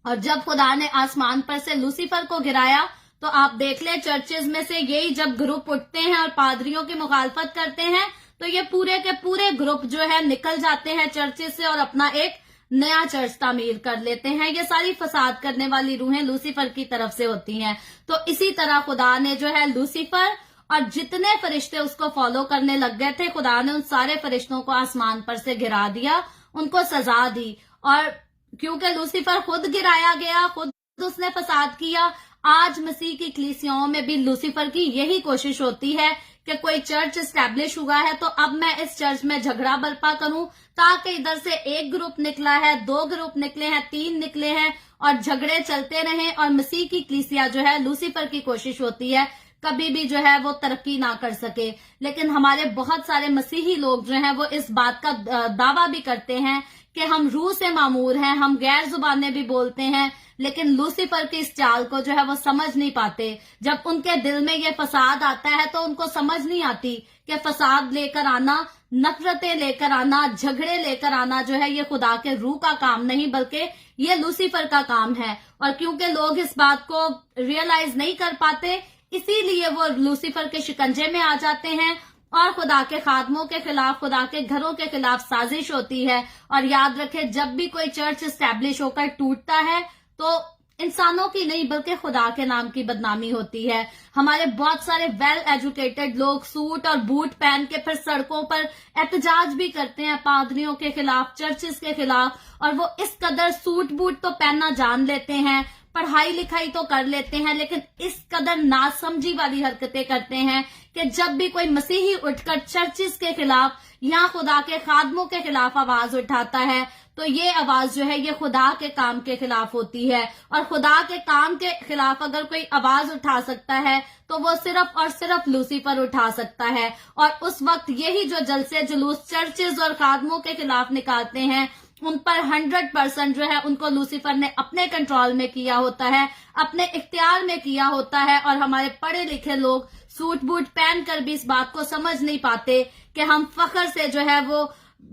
और जब खुदा ने आसमान पर से लूसीफर को गिराया तो आप देख ले चर्चेज में से यही जब ग्रुप उठते हैं और पादरियों की मुखालफत करते हैं तो ये पूरे के पूरे ग्रुप जो है निकल जाते हैं चर्चेज से और अपना एक नया चर्च तामीर कर लेते हैं। ये सारी फसाद करने वाली रूहें लूसीफर की तरफ से होती हैं। तो इसी तरह खुदा ने जो है लूसीफर और जितने फरिश्ते उसको फॉलो करने लग गए थे, खुदा ने उन सारे फरिश्तों को आसमान पर से गिरा दिया, उनको सजा दी। और क्योंकि लूसीफर खुद गिराया गया, खुद उसने फसाद किया, आज मसीह की कलीसियाओं में भी लूसीफर की यही कोशिश होती है कि कोई चर्च एस्टैब्लिश हुआ है तो अब मैं इस चर्च में झगड़ा बर्पा करूं, ताकि इधर से एक ग्रुप निकला है, 2 ग्रुप निकले हैं, 3 निकले हैं और झगड़े चलते रहें। और मसीह की कलीसिया जो है लूसीफर की कोशिश होती है कभी भी जो है वो तरक्की ना कर सके। लेकिन हमारे बहुत सारे मसीही लोग जो हैं वो इस बात का दावा भी करते हैं कि हम रूह से मामूर हैं, हम गैर जुबानें भी बोलते हैं, लेकिन लूसीफर की इस चाल को जो है वो समझ नहीं पाते। जब उनके दिल में ये फसाद आता है तो उनको समझ नहीं आती कि फसाद लेकर आना, नफरतें लेकर आना, झगड़े लेकर आना जो है ये खुदा के रूह का काम नहीं बल्कि ये लूसीफर का काम है। और क्योंकि लोग इस बात को रियलाइज नहीं कर पाते इसीलिए वो लूसीफर के शिकंजे में आ जाते हैं اور خدا کے خادموں کے خلاف, خدا کے گھروں کے خلاف سازش ہوتی ہے. اور یاد رکھیں جب بھی کوئی چرچ اسٹیبلش ہو کر ٹوٹتا ہے تو انسانوں کی نہیں بلکہ خدا کے نام کی بدنامی ہوتی ہے. ہمارے بہت سارے ویل ایجوکیٹڈ لوگ سوٹ اور بوٹ پہن کے پھر سڑکوں پر احتجاج بھی کرتے ہیں پادریوں کے خلاف, چرچز کے خلاف, اور وہ اس قدر سوٹ بوٹ تو پہننا جان لیتے ہیں, پڑھائی لکھائی تو کر لیتے ہیں, لیکن اس قدر ناسمجھی والی حرکتیں کرتے ہیں کہ جب بھی کوئی مسیحی اٹھ کر چرچز کے خلاف یا خدا کے خادموں کے خلاف آواز اٹھاتا ہے تو یہ آواز جو ہے یہ خدا کے کام کے خلاف ہوتی ہے. اور خدا کے کام کے خلاف اگر کوئی آواز اٹھا سکتا ہے تو وہ صرف اور صرف لوسیفر اٹھا سکتا ہے. اور اس وقت یہی جو جلسے جلوس چرچز اور خادموں کے خلاف نکالتے ہیں ان پر 100% جو ہے ان کو لوسیفر نے اپنے کنٹرول میں کیا ہوتا ہے, اپنے اختیار میں کیا ہوتا ہے. اور ہمارے پڑھے لکھے لوگ سوٹ بوٹ پہن کر بھی اس بات کو سمجھ نہیں پاتے کہ ہم فخر سے جو ہے وہ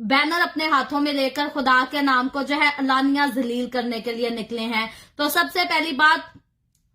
بینر اپنے ہاتھوں میں لے کر خدا کے نام کو جو ہے علانیہ ذلیل کرنے کے لیے نکلے ہیں. تو سب سے پہلی بات,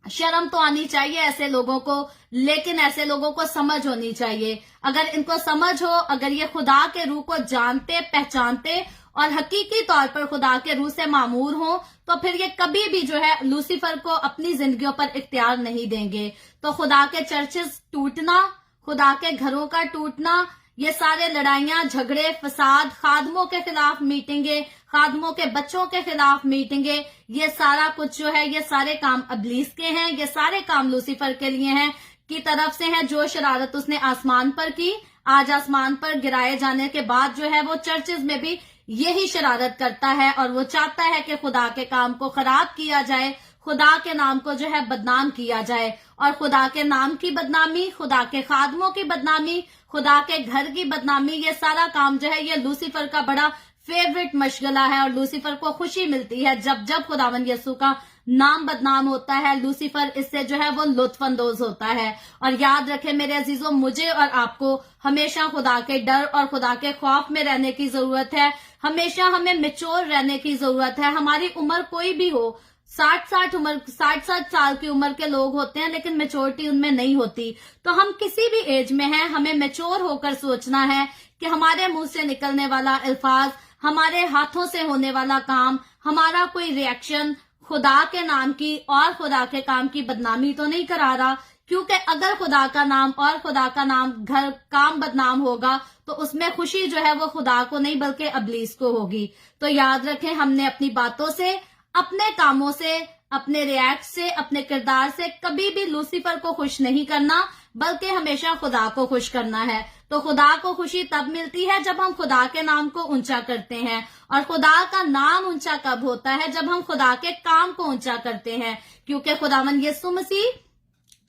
شرم تو آنی چاہیے ایسے لوگوں کو, لیکن ایسے لوگوں کو سمجھ ہونی چاہیے. اگر ان کو سمجھ ہو, اگر یہ خدا کے روح کو جانتے پہچانتے اور حقیقی طور پر خدا کے روح سے معمور ہوں تو پھر یہ کبھی بھی جو ہے لوسیفر کو اپنی زندگیوں پر اختیار نہیں دیں گے. تو خدا کے چرچز ٹوٹنا, خدا کے گھروں کا ٹوٹنا, یہ سارے لڑائیاں جھگڑے فساد, خادموں کے خلاف میٹنگیں, خادموں کے بچوں کے خلاف میٹنگیں, یہ سارا کچھ جو ہے یہ سارے کام ابلیس کے ہیں, یہ سارے کام لوسیفر کے لیے ہیں, کی طرف سے ہیں. جو شرارت اس نے آسمان پر کی, آج آسمان پر گرائے جانے کے بعد جو ہے وہ چرچز میں بھی یہی شرارت کرتا ہے اور وہ چاہتا ہے کہ خدا کے کام کو خراب کیا جائے, خدا کے نام کو جو ہے بدنام کیا جائے. اور خدا کے نام کی بدنامی, خدا کے خادموں کی بدنامی, خدا کے گھر کی بدنامی, یہ سارا کام جو ہے یہ لوسیفر کا بڑا فیوریٹ مشغلہ ہے. اور لوسیفر کو خوشی ملتی ہے جب جب خداوند یسوع کا نام بدنام ہوتا ہے, لوسیفر اس سے جو ہے وہ لطف اندوز ہوتا ہے. اور یاد رکھیں میرے عزیزوں, مجھے اور آپ کو ہمیشہ خدا کے ڈر اور خدا کے خوف میں رہنے کی ضرورت ہے. ہمیشہ ہمیں میچور رہنے کی ضرورت ہے. ہماری عمر کوئی بھی ہو, 60 سال کی عمر کے لوگ ہوتے ہیں لیکن میچورٹی ان میں نہیں ہوتی. تو ہم کسی بھی ایج میں ہیں, ہمیں میچور ہو کر سوچنا ہے کہ ہمارے منہ سے نکلنے والا الفاظ, ہمارے ہاتھوں سے ہونے والا کام, ہمارا کوئی ری ایکشن خدا کے نام کی اور خدا کے کام کی بدنامی تو نہیں کرا رہا. کیونکہ اگر خدا کا نام اور خدا کا نام گھر کام بدنام ہوگا تو اس میں خوشی جو ہے وہ خدا کو نہیں بلکہ ابلیس کو ہوگی. تو یاد رکھیں ہم نے اپنی باتوں سے, اپنے کاموں سے, اپنے ریاکٹ سے, اپنے کردار سے کبھی بھی لوسیفر کو خوش نہیں کرنا بلکہ ہمیشہ خدا کو خوش کرنا ہے. تو خدا کو خوشی تب ملتی ہے جب ہم خدا کے نام کو اونچا کرتے ہیں. اور خدا کا نام اونچا کب ہوتا ہے؟ جب ہم خدا کے کام کو اونچا کرتے ہیں. کیونکہ خداوند یسوع مسیح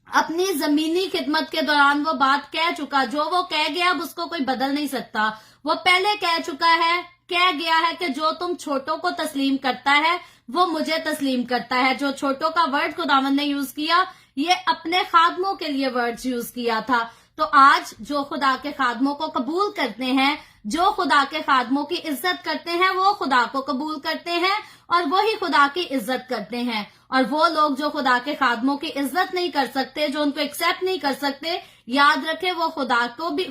اپنی زمینی خدمت کے دوران وہ بات کہہ چکا, جو وہ کہہ گیا اب اس کو کوئی بدل نہیں سکتا. وہ پہلے کہہ چکا ہے, کہہ گیا ہے کہ جو تم چھوٹوں کو تسلیم کرتا ہے وہ مجھے تسلیم کرتا ہے. جو چھوٹوں کا ورڈ خداوند نے یوز کیا یہ اپنے خادموں کے لیے ورڈز یوز کیا تھا. تو آج جو خدا کے خادموں کو قبول کرتے ہیں, جو خدا کے خادموں کی عزت کرتے ہیں, وہ خدا کو قبول کرتے ہیں اور وہی خدا کی عزت کرتے ہیں. اور وہ لوگ جو خدا کے خادموں کی عزت نہیں کر سکتے, جو ان کو ایکسیپٹ نہیں کر سکتے, یاد رکھیں وہ خدا کو بھی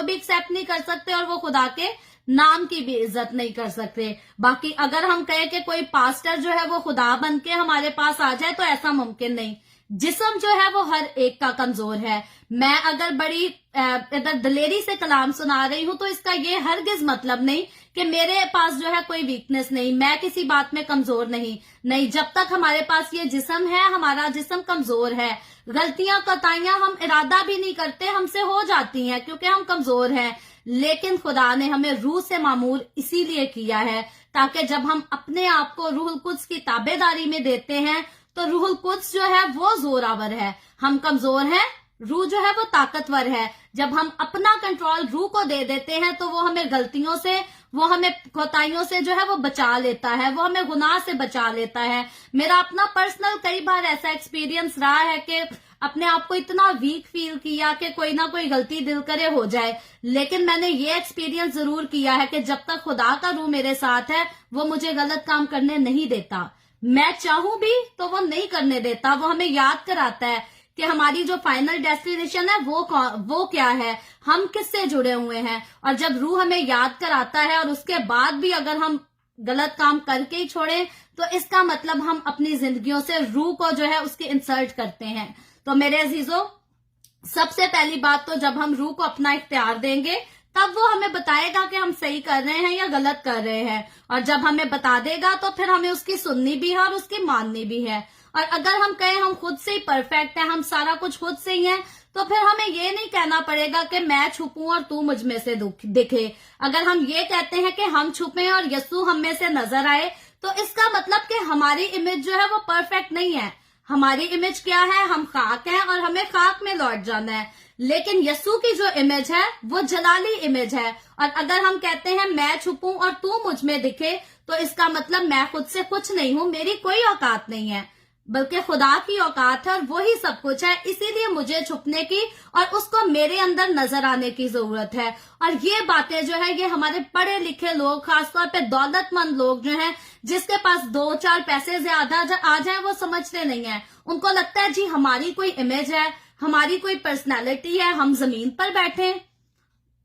ایکسیپٹ نہیں کر سکتے اور وہ خدا کے نام کی بھی عزت نہیں کر سکتے. باقی اگر ہم کہیں کہ کوئی پاسٹر جو ہے وہ خدا بن کے ہمارے پاس آ جائے تو ایسا ممکن نہیں. جسم جو ہے وہ ہر ایک کا کمزور ہے. میں اگر بڑی ادھر دلیری سے کلام سنا رہی ہوں تو اس کا یہ ہرگز مطلب نہیں کہ میرے پاس جو ہے کوئی ویکنس نہیں, میں کسی بات میں کمزور نہیں. جب تک ہمارے پاس یہ جسم ہے, ہمارا جسم کمزور ہے. غلطیاں کوتاہیاں ہم ارادہ بھی نہیں کرتے, ہم سے ہو جاتی ہیں کیونکہ ہم کمزور ہیں. لیکن خدا نے ہمیں روح سے معمور اسی لیے کیا ہے تاکہ جب ہم اپنے آپ کو روح القدس کی تابع داری میں دیتے ہیں تو روح القدس جو ہے وہ زوراور ہے. ہم کمزور ہیں, روح جو ہے وہ طاقتور ہے. جب ہم اپنا کنٹرول روح کو دے دیتے ہیں تو وہ ہمیں غلطیوں سے, وہ ہمیں کوتاہیوں سے جو ہے وہ بچا لیتا ہے, وہ ہمیں گناہ سے بچا لیتا ہے. میرا اپنا پرسنل کئی بار ایسا ایکسپیرینس رہا ہے کہ اپنے آپ کو اتنا ویک فیل کیا کہ کوئی نہ کوئی غلطی دل کرے ہو جائے, لیکن میں نے یہ ایکسپیرینس ضرور کیا ہے کہ جب تک خدا کا روح میرے ساتھ ہے وہ مجھے غلط کام کرنے نہیں دیتا. میں چاہوں بھی تو وہ نہیں کرنے دیتا. وہ ہمیں یاد کراتا ہے कि हमारी जो फाइनल डेस्टिनेशन है वो क्या है, हम किससे जुड़े हुए हैं। और जब रूह हमें याद कराता है और उसके बाद भी अगर हम गलत काम करके ही छोड़ें तो इसका मतलब हम अपनी जिंदगियों से रूह को जो है उसकी इंसल्ट करते हैं। तो मेरे अजीजों, सबसे पहली बात तो जब हम रूह को अपना इख्तियार देंगे तब वो हमें बताएगा कि हम सही कर रहे हैं या गलत कर रहे हैं, और जब हमें बता देगा तो फिर हमें उसकी सुननी भी है और उसकी माननी भी है। और अगर हम कहें हम खुद से ही परफेक्ट है, हम सारा कुछ खुद से ही है, तो फिर हमें ये नहीं कहना पड़ेगा कि मैं छुपूं और तू मुझ में से दिखे। अगर हम ये कहते हैं कि हम छुपे और यस्सु हम में से नजर आए, तो इसका मतलब कि हमारी इमेज जो है वो परफेक्ट नहीं है। हमारी इमेज क्या है, हम खाक हैं और हमें खाक में लौट जाना है। लेकिन यस्सु की जो इमेज है वो जलाली इमेज है। और अगर हम कहते हैं मैं छुपूं और तू मुझ में दिखे, तो इसका मतलब मैं खुद से कुछ नहीं हूं, मेरी कोई औकात नहीं है, बल्कि खुदा की औकात है और वही सब कुछ है। इसीलिए मुझे छुपने की और उसको मेरे अंदर नजर आने की जरूरत है। और ये बातें जो है ये हमारे पढ़े लिखे लोग, खासतौर पे दौलतमंद लोग जो हैं, जिसके पास 2-4 पैसे ज्यादा आ जाए, वो समझते नहीं है। उनको लगता है जी हमारी कोई इमेज है, हमारी कोई पर्सनैलिटी है, हम जमीन पर बैठे।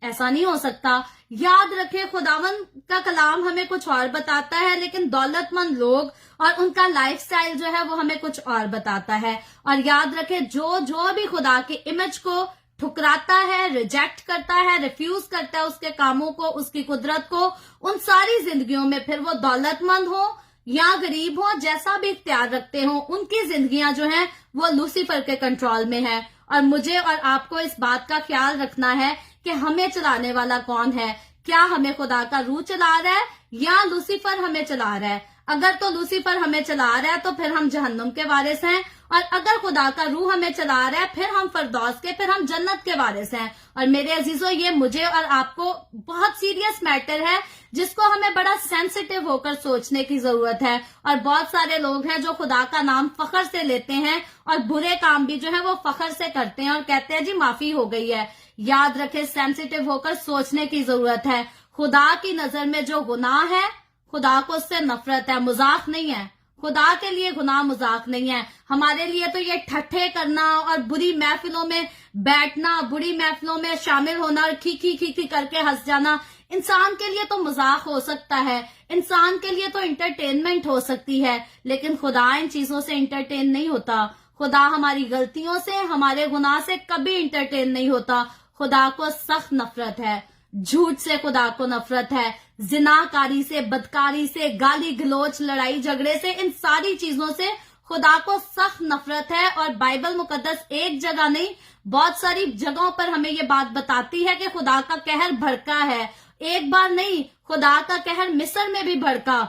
ऐसा नहीं हो सकता। याद रखें, खुदावन का कलाम हमें कुछ और बताता है, लेकिन दौलतमंद लोग और उनका लाइफस्टाइल जो है वो हमें कुछ और बताता है। और याद रखें, जो भी खुदा की इमेज को ठुकराता है, रिजेक्ट करता है, रिफ्यूज करता है उसके कामों को, उसकी कुदरत को, उन सारी जिंदगियों में, फिर वो दौलतमंद हो या गरीब हो, जैसा भी इख्तियार रखते हो, उनकी जिंदगियां जो हैं वो लूसीफर के कंट्रोल में है। और मुझे और आपको इस बात का ख्याल रखना है कि हमें चलाने वाला कौन है। क्या हमें खुदा का रूह चला रहा है या लूसीफर हमें चला रहा है? अगर तो लूसीफर हमें चला रहा है तो फिर हम जहन्नुम के वारिस हैं, और अगर खुदा का रूह हमें चला रहा है फिर हम फरदौस के, फिर हम जन्नत के वारिस हैं। और मेरे अजीजों, ये मुझे और आपको बहुत सीरियस मैटर है, जिसको हमें बड़ा सेंसिटिव होकर सोचने की जरूरत है। और बहुत सारे लोग हैं जो खुदा का नाम फखर से लेते हैं और बुरे काम भी जो है वो फखर से करते हैं और कहते हैं जी माफी हो गई है। याद रखें, सेंसिटिव होकर सोचने की जरूरत है। खुदा की नजर में जो गुनाह है, खुदा को उससे नफरत है, मजाक नहीं है। खुदा के लिए गुनाह मजाक नहीं है। हमारे लिए तो ये ठट्ठे करना और बुरी महफिलों में बैठना, बुरी महफिलों में शामिल होना और खी करके हंस जाना, इंसान के लिए तो मजाक हो सकता है, इंसान के लिए तो इंटरटेनमेंट हो सकती है, लेकिन खुदा इन चीजों से इंटरटेन नहीं होता। खुदा हमारी गलतियों से, हमारे गुनाह से कभी इंटरटेन नहीं होता। खुदा को सख्त नफरत है, झूठ से खुदा को नफरत है, जिनाकारी से, बदकारी से, गाली गलोच, लड़ाई झगड़े से, इन सारी चीजों से खुदा को सख्त नफरत है। और बाइबल मुकद्दस एक जगह नहीं, बहुत सारी जगहों पर हमें ये बात बताती है कि खुदा का कहर भड़का है। एक बार नहीं, खुदा का कहर मिस्र में भी भड़का,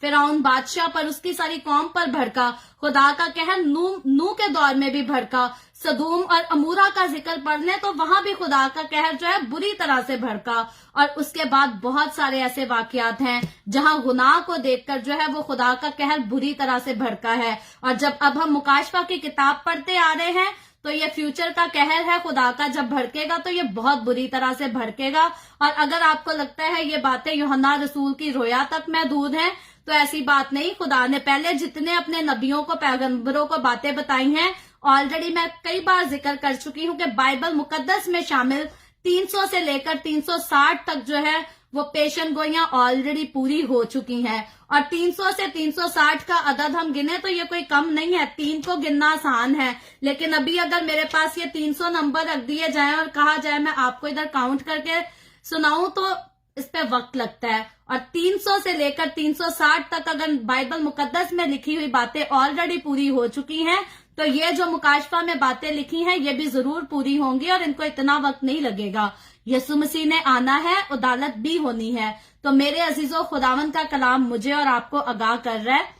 फिरौन बादशाह पर, उसकी सारी कौम पर भड़का। खुदा का कहर नूह के दौर में भी भड़का। सदूम और अमूरा का जिक्र पढ़ लें तो वहां भी खुदा का कहर जो है बुरी तरह से भड़का। और उसके बाद बहुत सारे ऐसे वाकयात हैं जहां गुनाह को देखकर जो है वो खुदा का कहर बुरी तरह से भड़का है। और जब अब हम मुकाशफा की किताब पढ़ते आ रहे हैं तो ये फ्यूचर का कहर है खुदा का, जब भड़केगा तो ये बहुत बुरी तरह से भड़केगा। और अगर आपको लगता है ये बातें यूहन्ना रसूल की रोया तक महदूद हैं, तो ऐसी बात नहीं। खुदा ने पहले जितने अपने नबियों को, पैगंबरों को बातें बताई हैं, ऑलरेडी मैं कई बार जिक्र कर चुकी हूं कि बाइबल मुकद्दस में शामिल 300 से लेकर 360 तक जो है वो पेशन गोइयां ऑलरेडी पूरी हो चुकी हैं। और 300 से 360 का अदद हम गिने तो ये कोई कम नहीं है, 3 को गिनना आसान है। लेकिन अभी अगर मेरे पास ये 300 नंबर रख दिए जाएं और कहा जाए मैं आपको इधर काउंट करके सुनाऊं तो इस पे वक्त लगता है। और 300 से लेकर 360 तक अगर बाइबल मुकद्दस में लिखी हुई बातें ऑलरेडी पूरी हो चुकी हैं, तो ये जो मुकाशफा में बातें लिखी हैं ये भी जरूर पूरी होंगी और इनको इतना वक्त नहीं लगेगा। यीशु मसीह ने आना है, अदालत भी होनी है। तो मेरे अजीजों, खुदावन का कलाम मुझे और आपको आगाह कर रहा है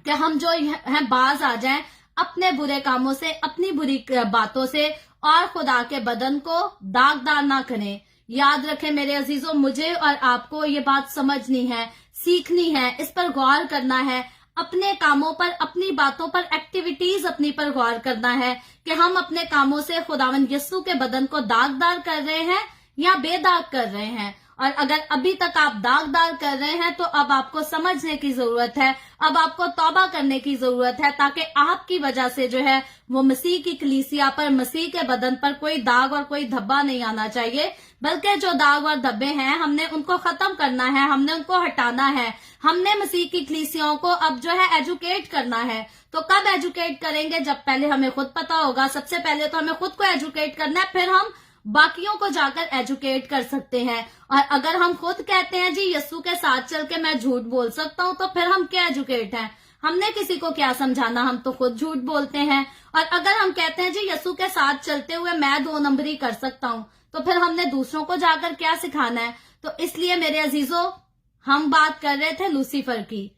कि हम जो हैं बाज आ जाएं अपने बुरे कामों से, अपनी बुरी बातों से, और खुदा के बदन को दागदार ना करें। याद रखें मेरे अजीजों, मुझे और आपको ये बात समझनी है, सीखनी है, इस पर गौर करना है। अपने कामों पर, अपनी बातों पर, एक्टिविटीज अपनी पर गौर करना है कि हम अपने कामों से खुदावन यीशु के बदन को दागदार कर रहे हैं या बेदाग कर रहे हैं। और अगर अभी तक आप दागदार कर रहे हैं तो अब आपको समझने की जरूरत है, अब आपको तौबा करने की जरूरत है, ताकि आपकी वजह से जो है वो मसीह की कलीसिया पर, मसीह के बदन पर कोई दाग और कोई धब्बा नहीं आना चाहिए, बल्कि जो दाग और धब्बे हैं हमने उनको खत्म करना है, हमने उनको हटाना है। हमने मसीह की कलीसियाओं को अब जो है एजुकेट करना है। तो कब एजुकेट करेंगे? जब पहले हमें खुद पता होगा। सबसे पहले तो हमें खुद को एजुकेट करना है, फिर हम बाकियों को जाकर एजुकेट कर सकते हैं। और अगर हम खुद कहते हैं जी यीशु के साथ चल के मैं झूठ बोल सकता हूँ, तो फिर हम क्या एजुकेट हैं? हमने किसी को क्या समझाना, हम तो खुद झूठ बोलते हैं। और अगर हम कहते हैं जी यीशु के साथ चलते हुए मैं 2 नंबरी कर सकता हूँ, तो फिर हमने दूसरों को जाकर क्या सिखाना है? तो इसलिए मेरे अजीजों, हम बात कर रहे थे लूसीफर की।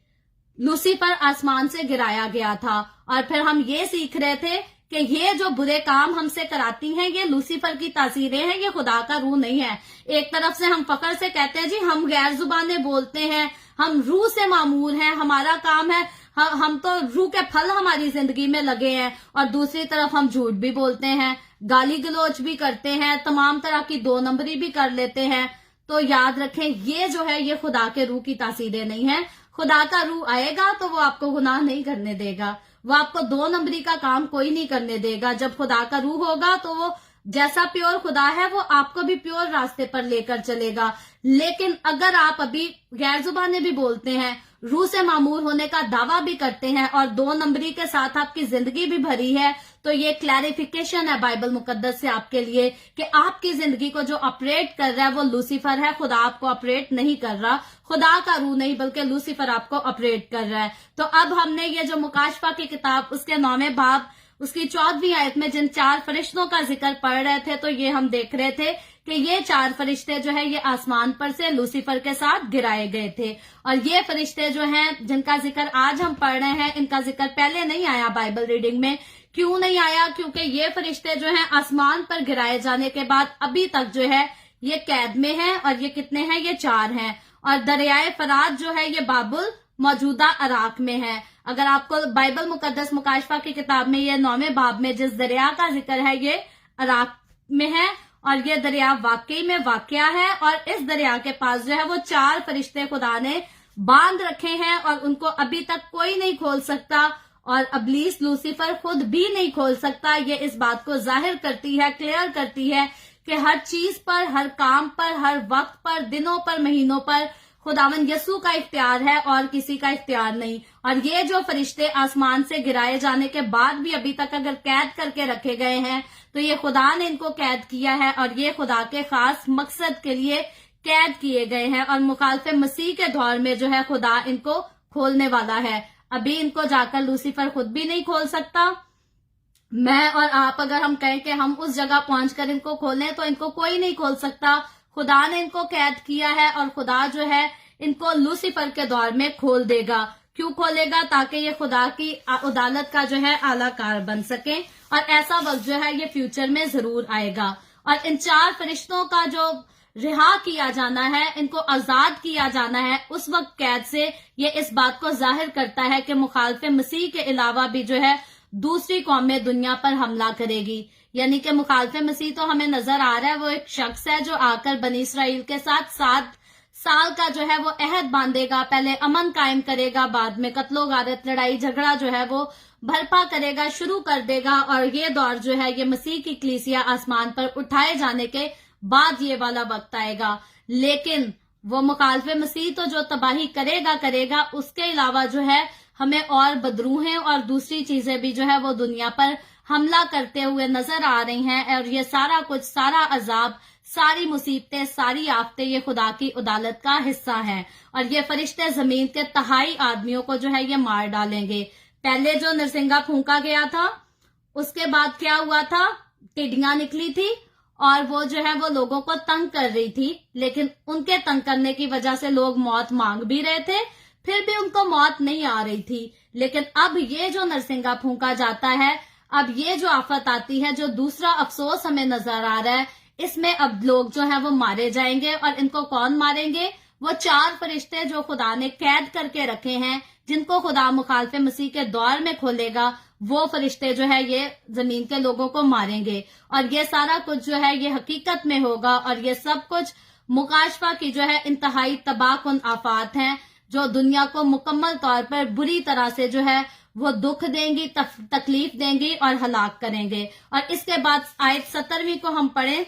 लूसीफर आसमान से गिराया गया था और फिर हम ये सीख रहे थे कि ये जो बुरे काम हमसे कराती हैं ये लूसीफर की तासीरें हैं, ये खुदा का रूह नहीं है। एक तरफ से हम फखर से कहते हैं जी हम गैर जुबाने बोलते हैं, हम रूह से मामूर हैं, हमारा काम है, हम तो रूह के फल हमारी जिंदगी में लगे हैं, और दूसरी तरफ हम झूठ भी बोलते हैं, गाली गलौज भी करते हैं, तमाम तरह की 2 नंबरी भी कर लेते हैं। तो याद रखें ये जो है ये खुदा के रूह की तासीरें नहीं है। खुदा का रूह आएगा तो वो आपको गुनाह नहीं करने देगा, वो आपको 2 नंबरी का काम कोई नहीं करने देगा। जब खुदा का रूह होगा तो वो जैसा प्योर खुदा है वो आपको भी प्योर रास्ते पर लेकर चलेगा। लेकिन अगर आप अभी गैर जुबाने भी बोलते हैं, रूह से मामूर होने का दावा भी करते हैं और 2 नंबरी के साथ आपकी जिंदगी भी भरी है, तो ये क्लैरिफिकेशन है बाइबल मुकद्दस से आपके लिए कि आपकी जिंदगी को जो ऑपरेट कर रहा है वो लूसीफर है। खुदा आपको ऑपरेट नहीं कर रहा, खुदा का रूह नहीं बल्कि लूसीफर आपको ऑपरेट कर रहा है। तो अब हमने ये जो मुकाशफा की किताब उसके 9वें बाब उसकी 14वीं आयत में जिन 4 फरिश्तों का जिक्र पढ़ रहे थे, तो ये हम देख रहे थे कि ये 4 फरिश्ते जो है ये आसमान पर से लूसीफर के साथ गिराए गए थे। और ये फरिश्ते जो हैं जिनका जिक्र आज हम पढ़ रहे हैं, इनका जिक्र पहले नहीं आया बाइबल रीडिंग में। क्यों नहीं आया? क्योंकि ये फरिश्ते जो हैं आसमान पर गिराए जाने के बाद अभी तक जो है ये कैद में हैं। और ये कितने हैं? ये 4 हैं। और दरियाए फरात जो है ये बाबुल मौजूदा अराक में है। अगर आपको बाइबल मुकद्दस मुकाशफा की किताब में ये 9वें बाब में जिस दरिया का जिक्र है ये अराक में है, और ये दरिया वाकई में वाकया है। और इस दरिया के पास जो है वो 4 फरिश्ते खुदा ने बांध रखे हैं और उनको अभी तक कोई नहीं खोल सकता, और अबलीस लूसीफर खुद भी नहीं खोल सकता। ये इस बात को जाहिर करती है, क्लियर करती है कि हर चीज पर, हर काम पर, हर वक्त पर, दिनों पर, महीनों पर खुदावन यसू का इख्तियार है और किसी का इख्तियार नहीं। और ये जो फरिश्ते आसमान से गिराए जाने के बाद भी अभी तक अगर कैद करके रखे गए हैं, तो ये खुदा ने इनको कैद किया है और ये खुदा के खास मकसद के लिए कैद किए गए हैं। और मुखालफे मसीह के दौर में जो है खुदा इनको खोलने वाला है। अभी इनको जाकर लूसीफर खुद भी नहीं खोल सकता। मैं और आप अगर हम कहें कि हम उस जगह पहुंचकर इनको खोलें, तो इनको कोई नहीं खोल सकता। खुदा ने इनको कैद किया है और खुदा जो है इनको लूसीफर के दौर में खोल देगा। क्यों खोलेगा? ताकि ये खुदा की अदालत का जो है आलाकार बन सके। और ऐसा वक्त जो है ये फ्यूचर में जरूर आएगा। और इन 4 फरिश्तों का जो रिहा किया जाना है, इनको आजाद किया जाना है उस वक्त कैद से, ये इस बात को जाहिर करता है कि मुखालफे मसीह के अलावा भी जो है दूसरी कौमें दुनिया पर हमला करेगी। यानी कि मुखालफे मसीह तो हमें नजर आ रहा है वो एक शख्स है जो आकर बनी इसराइल के साथ 7 साल का जो है वो अहद बांधेगा, पहले अमन कायम करेगा, बाद में कत्लो गारत, लड़ाई झगड़ा जो है वो भरपा करेगा, शुरू कर देगा। और ये दौर जो है ये मसीह की कलीसिया आसमान पर उठाए जाने के बाद ये वाला वक्त आएगा। लेकिन वो मुखालफे मसीह तो जो तबाही करेगा, उसके अलावा जो है हमें और बदरूहें और दूसरी चीजें भी जो है वो दुनिया पर हमला करते हुए नजर आ रही हैं। और ये सारा कुछ, सारा अजाब, सारी मुसीबतें, सारी आफतें ये खुदा की अदालत का हिस्सा हैं। और ये फरिश्ते जमीन के तहाई आदमियों को जो है ये मार डालेंगे। पहले जो नरसिंगा फूंका गया था, उसके बाद क्या हुआ था? टिड्डियां निकली थी और वो जो है वो लोगों को तंग कर रही थी। लेकिन उनके तंग करने की वजह से लोग मौत मांग भी रहे थे, फिर भी उनको मौत नहीं आ रही थी। लेकिन अब ये जो नरसिंगा फूंका जाता है, अब ये जो आफत आती है, जो दूसरा अफसोस हमें नजर आ रहा है, इसमें अब लोग जो है वो मारे जाएंगे। और इनको कौन मारेंगे? वो 4 फरिश्ते जो खुदा ने कैद करके रखे हैं, जिनको खुदा मुखालफे मसीह के दौर में खोलेगा, वो फरिश्ते जो है ये जमीन के लोगों को मारेंगे। और ये सारा कुछ जो है ये हकीकत में होगा। और ये सब कुछ मुकाशफा की जो है इंतहाई तबाहकुन आफात हैं जो दुनिया को मुकम्मल तौर पर बुरी तरह से जो है वो दुख देंगी, तकलीफ देंगी और हलाक करेंगे। और इसके बाद आयत 17वीं को हम पढ़ें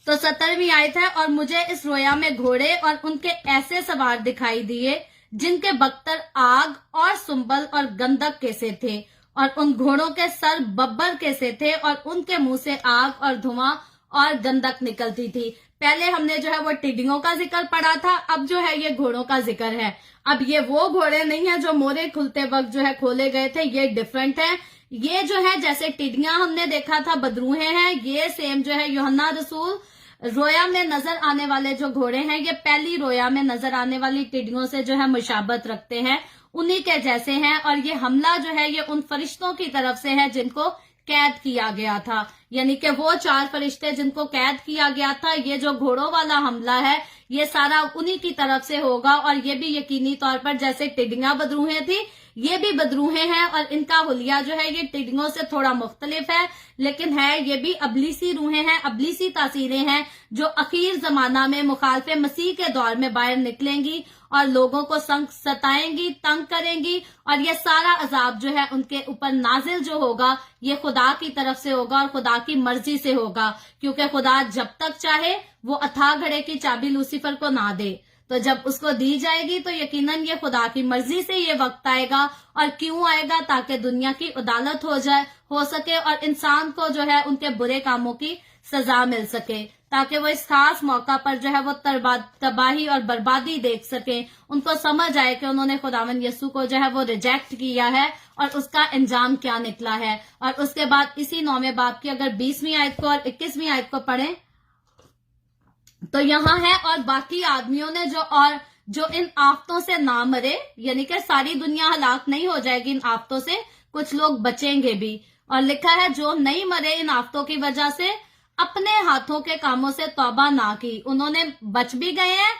तो 17वीं आयत है, और मुझे इस रोया में घोड़े और उनके ऐसे सवार दिखाई दिए जिनके बख्तर आग और सुंबल और गंधक के से थे, और उन घोड़ों के सर बब्बर के से थे, और उनके मुंह से आग और धुआं और गंधक निकलती थी। पहले हमने जो है वो टिड्डियों का जिक्र पढ़ा था, अब जो है ये घोड़ों का जिक्र है। अब ये वो घोड़े नहीं है जो मोरे खुलते वक्त जो है खोले गए थे, ये डिफरेंट है। ये जो है जैसे टिड्डियां हमने देखा था बदरूहे हैं, ये सेम जो है यूहन्ना रसूल रोया में नजर आने वाले जो घोड़े हैं ये पहली रोया में नजर आने वाली टिड्डियों से जो है मुशाबत रखते हैं, उन्हीं के जैसे हैं। और ये हमला जो है ये उन फरिश्तों की तरफ से है जिनको कैद किया गया था, यानी कि वो 4 फरिश्ते जिनको कैद किया गया था, ये जो घोड़ों वाला हमला है ये सारा उन्हीं की तरफ से होगा। और ये भी यकीनी तौर पर जैसे टिड्डियां बदरूहे थी ये भी बदरूहे हैं, और इनका हुलिया जो है ये टिड्डियों से थोड़ा मुख्तलिफ है, लेकिन है ये भी अबलीसी रूहें हैं, अबलीसी तासीरें हैं जो अखीर जमाना में मुखालफे मसीह के दौर में बाहर निकलेंगी और लोगों को सताएंगी, तंग करेंगी। और ये सारा अजाब जो है उनके ऊपर नाजिल जो होगा ये खुदा की तरफ से होगा और खुदा की मर्जी से होगा, क्योंकि खुदा जब तक चाहे वो अथाह घड़े की चाबी लूसीफर को ना दे, तो जब उसको दी जाएगी तो यकीनन ये खुदा की मर्जी से ये वक्त आएगा। और क्यों आएगा? ताकि दुनिया की अदालत हो सके और इंसान को जो है उनके बुरे कामों की सजा मिल सके, ताकि वो इस खास मौका पर जो है वो तबाही और बर्बादी देख सके। उनको समझ आए कि उन्होंने खुदावन यसू को जो है वो रिजेक्ट किया है और उसका अंजाम क्या निकला है। और उसके बाद इसी 9वें बाब की अगर 20वीं आयत को और 21वीं आयत को पढ़ें तो यहाँ है, और बाकी आदमियों ने जो इन आफतों से ना मरे, यानी कि सारी दुनिया हलाक नहीं हो जाएगी इन आफतों से, कुछ लोग बचेंगे भी। और लिखा है जो नहीं मरे इन आफतों की वजह से, अपने हाथों के कामों से तौबा ना की। उन्होंने बच भी गए हैं,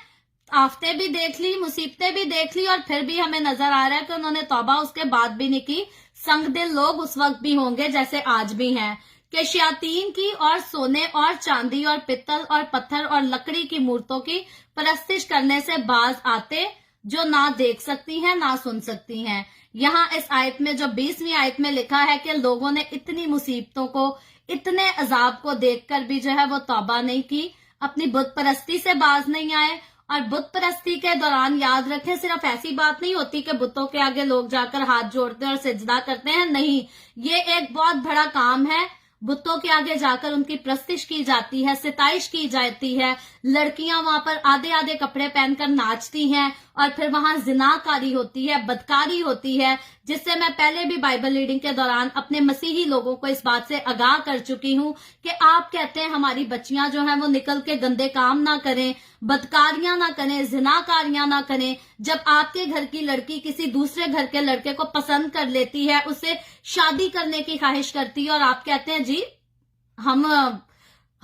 आफतें भी देख ली, मुसीबतें भी देख ली, और फिर भी हमें नजर आ रहा है कि उन्होंने तौबा उसके बाद भी नहीं की। संगदिल लोग उस वक्त भी होंगे जैसे आज भी हैं कि शयातीन की और सोने और चांदी और पित्तल और पत्थर और लकड़ी की मूर्तों की परस्तिश करने से बाज आते, जो ना देख सकती हैं ना सुन सकती हैं। यहाँ इस आयत में जो 20वीं आयत में लिखा है कि लोगों ने इतनी मुसीबतों को, इतने अजाब को देखकर भी जो है वो तौबा नहीं की, अपनी बुत परस्ती से बाज नहीं आए। और बुत परस्ती के दौरान याद रखें सिर्फ ऐसी बात नहीं होती कि बुतों के आगे लोग जाकर हाथ जोड़ते हैं और सिजदा करते हैं, नहीं, ये एक बहुत बड़ा काम है। बुतों के आगे जाकर उनकी प्रस्तिश की जाती है, सिताइश की जाती है। लड़कियां वहां पर आधे आधे कपड़े पहनकर नाचती हैं, और फिर वहां जिनाकारी होती है, बदकारी होती है, जिससे मैं पहले भी बाइबल रीडिंग के दौरान अपने मसीही लोगों को इस बात से आगाह कर चुकी हूँ कि आप कहते हैं हमारी बच्चियां जो हैं वो निकल के गंदे काम ना करें, बदकारियां ना करें, जिनाकारियां ना करें। जब आपके घर की लड़की किसी दूसरे घर के लड़के को पसंद कर लेती है, उससे शादी करने की ख्वाहिश करती है, और आप कहते हैं जी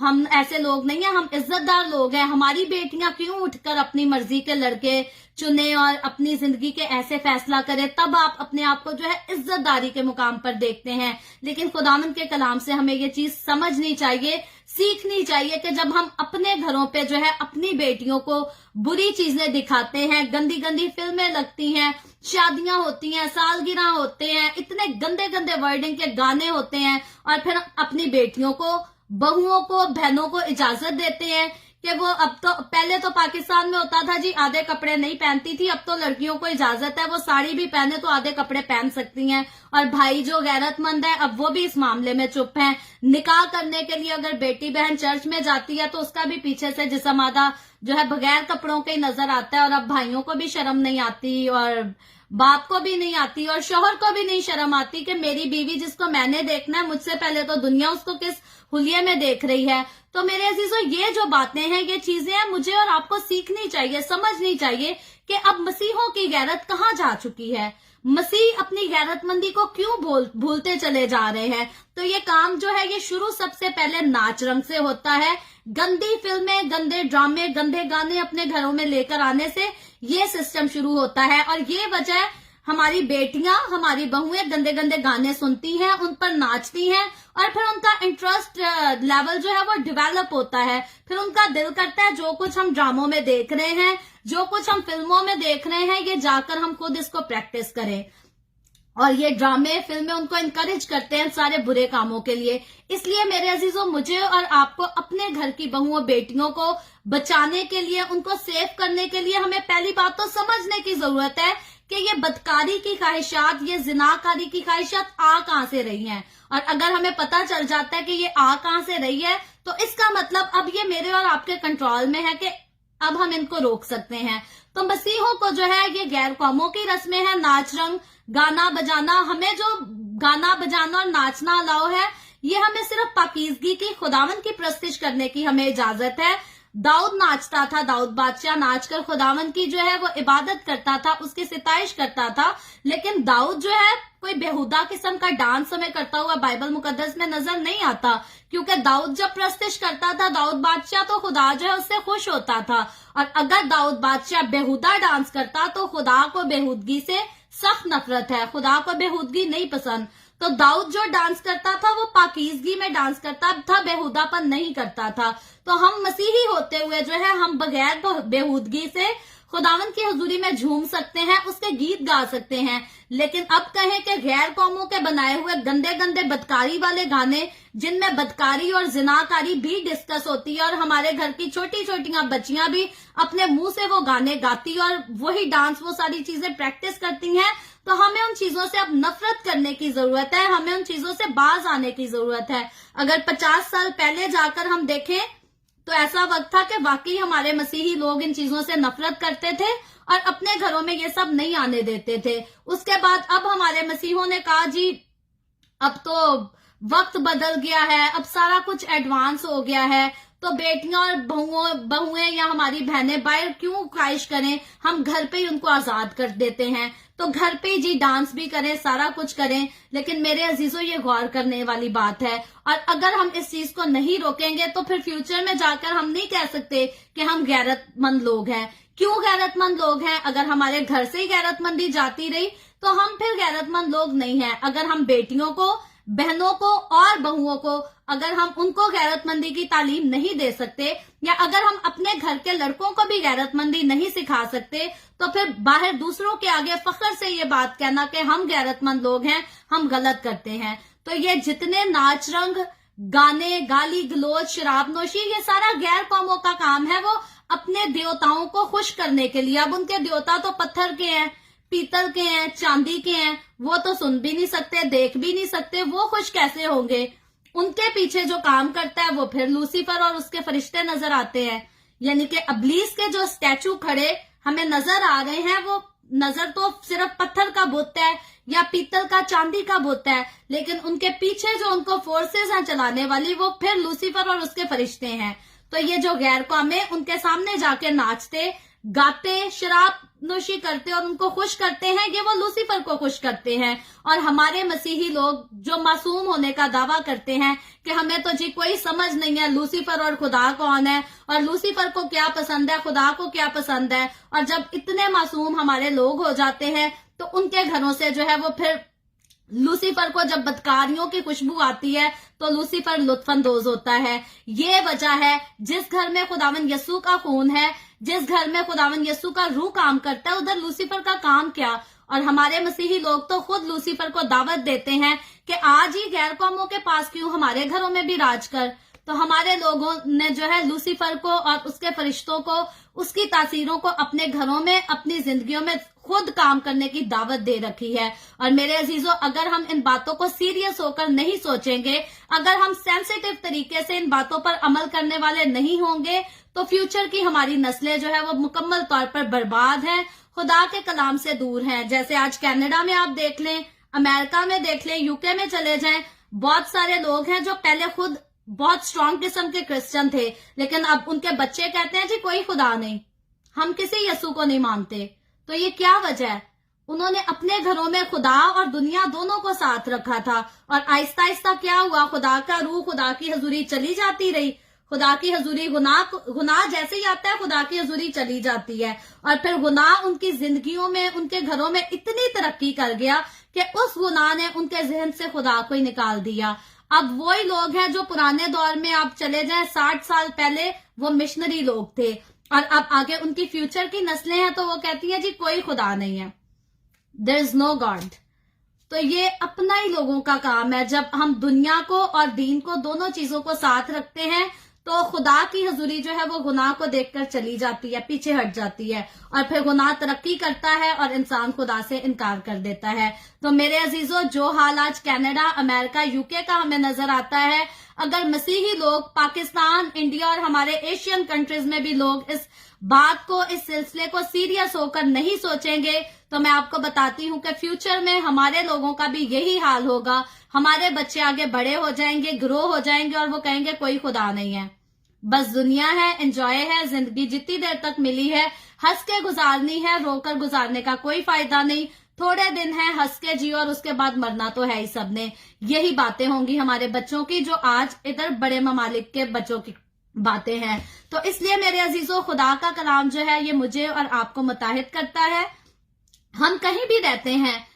हम ऐसे लोग नहीं है, हम इज्जतदार लोग हैं, हमारी बेटियां क्यों उठकर अपनी मर्जी के लड़के चुने और अपनी जिंदगी के ऐसे फैसला करें, तब आप अपने आप को जो है इज्जतदारी के मुकाम पर देखते हैं। लेकिन खुदावंद के कलाम से हमें ये चीज समझनी चाहिए, सीखनी चाहिए कि जब हम अपने घरों पे जो है अपनी बेटियों को बुरी चीजें दिखाते हैं, गंदी गंदी फिल्में लगती हैं, शादियां होती हैं, सालगिरह होते हैं, इतने गंदे गंदे वर्डिंग के गाने होते हैं, और फिर अपनी बेटियों को, बहुओं को, बहनों को इजाजत देते हैं कि वो, अब तो पहले तो पाकिस्तान में होता था जी आधे कपड़े नहीं पहनती थी, अब तो लड़कियों को इजाजत है वो साड़ी भी पहने तो आधे कपड़े पहन सकती हैं। और भाई जो गैरतमंद है अब वो भी इस मामले में चुप है। निकाह करने के लिए अगर बेटी बहन चर्च में जाती है तो उसका भी पीछे से जिस्म आधा जो है बगैर कपड़ों के ही नजर आता है। और अब भाइयों को भी शर्म नहीं आती, और बाप को भी नहीं आती, और शोहर को भी नहीं शर्म आती कि मेरी बीवी जिसको मैंने देखना है, मुझसे पहले तो दुनिया उसको किस हुलिये में देख रही है। तो मेरे अजीजों, ये जो बातें हैं, ये चीजें हैं, मुझे और आपको सीखनी चाहिए, समझनी चाहिए कि अब मसीहों की गैरत कहाँ जा चुकी है, मसीह अपनी गैरतमंदी को क्यों भूलते चले जा रहे हैं। तो ये काम जो है ये शुरू सबसे पहले नाच रंग से होता है। गंदी फिल्में, गंदे ड्रामे, गंदे गाने अपने घरों में लेकर आने से ये सिस्टम शुरू होता है। और ये वजह हमारी बेटियां, हमारी बहुएं गंदे गंदे गाने सुनती हैं, उन पर नाचती हैं और फिर उनका इंटरेस्ट लेवल जो है वो डेवलप होता है। फिर उनका दिल करता है जो कुछ हम ड्रामों में देख रहे हैं, जो कुछ हम फिल्मों में देख रहे हैं, ये जाकर हम खुद इसको प्रैक्टिस करें। और ये ड्रामे फिल्में उनको इनकरेज करते हैं सारे बुरे कामों के लिए। इसलिए मेरे अजीजों, मुझे और आपको अपने घर की बहुओं बेटियों को बचाने के लिए, उनको सेव करने के लिए हमें पहली बात तो समझने की जरूरत है कि ये बदकारी की ख्वाहिशात, ये जिनाकारी की ख्वाहिशात आ कहां से रही हैं। और अगर हमें पता चल जाता है कि ये आ कहां से रही है, तो इसका मतलब अब ये मेरे और आपके कंट्रोल में है कि अब हम इनको रोक सकते हैं। तो मसीहों को जो है ये गैर कौमों की रस्में हैं, नाच रंग, गाना बजाना, हमें जो गाना बजाना और नाचना अलाउ है, ये हमें सिर्फ पाकीज़गी की, खुदावन की प्रस्तिश करने की हमें इजाजत है। दाऊद नाचता था, दाऊद बादशाह नाचकर खुदावन की जो है वो इबादत करता था, उसकी सिताइश करता था। लेकिन दाऊद जो है कोई बेहुदा किस्म का डांस हमें करता हुआ बाइबल मुकद्दस में नजर नहीं आता, क्योंकि दाऊद जब प्रस्तिश करता था, दाऊद बादशाह, तो खुदा जो है उससे खुश होता था। और अगर दाऊद बादशाह बेहुदा डांस करता तो खुदा को बेहुदगी से सख्त नफरत है, खुदा को बेहुदगी नहीं पसंद। तो दाऊद जो डांस करता था वो पाकीज़गी में डांस करता था, बेहुदापन नहीं करता था। तो हम मसीही होते हुए जो है हम बगैर बेहुदगी से खुदावन की हजूरी में झूम सकते हैं, उसके गीत गा सकते हैं। लेकिन अब कहें कि गैर कौमों के बनाए हुए गंदे गंदे बदकारी वाले गाने, जिनमें बदकारी और जिनाकारी भी डिस्कस होती है, और हमारे घर की छोटी छोटियां बच्चियां भी अपने मुंह से वो गाने गाती और वही डांस, वो सारी चीजें प्रैक्टिस करती हैं, तो हमें उन चीजों से अब नफरत करने की जरूरत है, हमें उन चीजों से बाज आने की जरूरत है। अगर 50 साल पहले जाकर हम देखें तो ऐसा वक्त था कि वाकई हमारे मसीही लोग इन चीजों से नफरत करते थे और अपने घरों में ये सब नहीं आने देते थे। उसके बाद अब हमारे मसीहों ने कहा जी अब तो वक्त बदल गया है, अब सारा कुछ एडवांस हो गया है, तो बेटियां और बहुएं या हमारी बहनें बाहर क्यों ख्वाहिश करें, हम घर पे ही उनको आजाद कर देते हैं। तो घर पे जी डांस भी करें, सारा कुछ करें। लेकिन मेरे अजीजों, ये गौर करने वाली बात है, और अगर हम इस चीज को नहीं रोकेंगे तो फिर फ्यूचर में जाकर हम नहीं कह सकते कि हम गैरतमंद लोग हैं। क्यों गैरतमंद लोग हैं? अगर हमारे घर से ही गैरतमंदी जाती रही तो हम फिर गैरतमंद लोग नहीं हैं। अगर हम बेटियों को, बहनों को और बहुओं को, अगर हम उनको गैरतमंदी की तालीम नहीं दे सकते, या अगर हम अपने घर के लड़कों को भी गैरतमंदी नहीं सिखा सकते, तो फिर बाहर दूसरों के आगे फख्र से ये बात कहना कि हम गैरतमंद लोग हैं, हम गलत करते हैं। तो ये जितने नाच रंग, गाने, गाली गलोच, शराब नोशी, ये सारा गैर कौमों का काम है, वो अपने देवताओं को खुश करने के लिए। अब उनके देवता तो पत्थर के हैं, पीतल के हैं, चांदी के हैं, वो तो सुन भी नहीं सकते, देख भी नहीं सकते, वो खुश कैसे होंगे? उनके पीछे जो काम करता है वो फिर लूसीफर और उसके फरिश्ते नजर आते हैं। यानी कि अबलीस के जो स्टैचू खड़े हमें नजर आ रहे हैं, वो नजर तो सिर्फ पत्थर का बुत है या पीतल का, चांदी का बुत है, लेकिन उनके पीछे जो उनको फोर्सेस हैं चलाने वाली, वो फिर लूसीफर और उसके फरिश्ते हैं। तो ये जो गैर कौमें उनके सामने जाके नाचते, गाते, शराब नोशी करते और उनको खुश करते हैं, ये वो लूसीफर को खुश करते हैं। और हमारे मसीही लोग जो मासूम होने का दावा करते हैं कि हमें तो जी कोई समझ नहीं है, लूसीफर और खुदा कौन है, और लूसीफर को क्या पसंद है, खुदा को क्या पसंद है। और जब इतने मासूम हमारे लोग हो जाते हैं तो उनके घरों से जो है वो फिर लूसीफर को जब बदकारियों की खुशबू आती है तो लूसीफर लुत्फानंदोज होता है। ये वजह है, जिस घर में खुदावन यसू का खून है, जिस घर में खुदावन यसू का रूह काम करता है, उधर लूसीफर का काम क्या। और हमारे मसीही लोग तो खुद लूसीफर को दावत देते हैं कि आज ही गैर कौमों के पास क्यों, हमारे घरों में भी राज कर। तो हमारे लोगों ने जो है लूसीफर को और उसके फरिश्तों को, उसकी तासीरों को अपने घरों में, अपनी जिंदगियों में खुद काम करने की दावत दे रखी है। और मेरे अजीजों, अगर हम इन बातों को सीरियस होकर नहीं सोचेंगे, अगर हम सेंसिटिव तरीके से इन बातों पर अमल करने वाले नहीं होंगे, तो फ्यूचर की हमारी नस्लें जो है वो मुकम्मल तौर पर बर्बाद हैं, खुदा के कलाम से दूर हैं। जैसे आज कनाडा में आप देख लें, अमेरिका में देख लें, यूके में चले जाएं, बहुत सारे लोग हैं जो पहले खुद बहुत स्ट्रांग किस्म के क्रिश्चियन थे, लेकिन अब उनके बच्चे कहते हैं जी कोई खुदा नहीं, हम किसी यसू को नहीं मानते। तो ये क्या वजह है? उन्होंने अपने घरों में खुदा और दुनिया दोनों को साथ रखा था, और आहिस्ता आहिस्ता क्या हुआ, खुदा का रूह, खुदा की हजूरी चली जाती रही, खुदा की हजूरी, गुनाह जैसे ही आता है खुदा की हजूरी चली जाती है, और फिर गुनाह उनकी जिंदगियों में, उनके घरों में इतनी तरक्की कर गया कि उस गुनाह ने उनके जहन से खुदा को ही निकाल दिया। अब वही लोग हैं जो पुराने दौर में आप चले जाएं 60 साल पहले वो मिशनरी लोग थे, और अब आगे उनकी फ्यूचर की नस्लें हैं तो वो कहती हैं जी कोई खुदा नहीं है, देयर इज नो गॉड। तो ये अपना ही लोगों का काम है। जब हम दुनिया को और दीन को, दोनों चीजों को साथ रखते हैं, तो खुदा की हजूरी जो है वो गुनाह को देखकर चली जाती है, पीछे हट जाती है, और फिर गुनाह तरक्की करता है और इंसान खुदा से इनकार कर देता है। तो मेरे अजीजों, जो हाल आज कनाडा, अमेरिका, यूके का हमें नजर आता है, अगर मसीही लोग पाकिस्तान, इंडिया और हमारे एशियन कंट्रीज में भी लोग इस बात को, इस सिलसिले को सीरियस होकर नहीं सोचेंगे, तो मैं आपको बताती हूँ कि फ्यूचर में हमारे लोगों का भी यही हाल होगा। हमारे बच्चे आगे बड़े हो जाएंगे, ग्रो हो जाएंगे, और वो कहेंगे कोई खुदा नहीं है, बस दुनिया है, एंजॉय है, जिंदगी जितनी देर तक मिली है हंस के गुजारनी है, रोकर गुजारने का कोई फायदा नहीं, थोड़े दिन है, हंस के जियो, और उसके बाद मरना तो है ही सबने। यही बातें होंगी हमारे बच्चों की, जो आज इधर बड़े ममालिक के बच्चों की बातें हैं। तो इसलिए मेरे अजीजों, खुदा का कलाम जो है ये मुझे और आपको मुताहिद करता है। हम कहीं भी रहते हैं,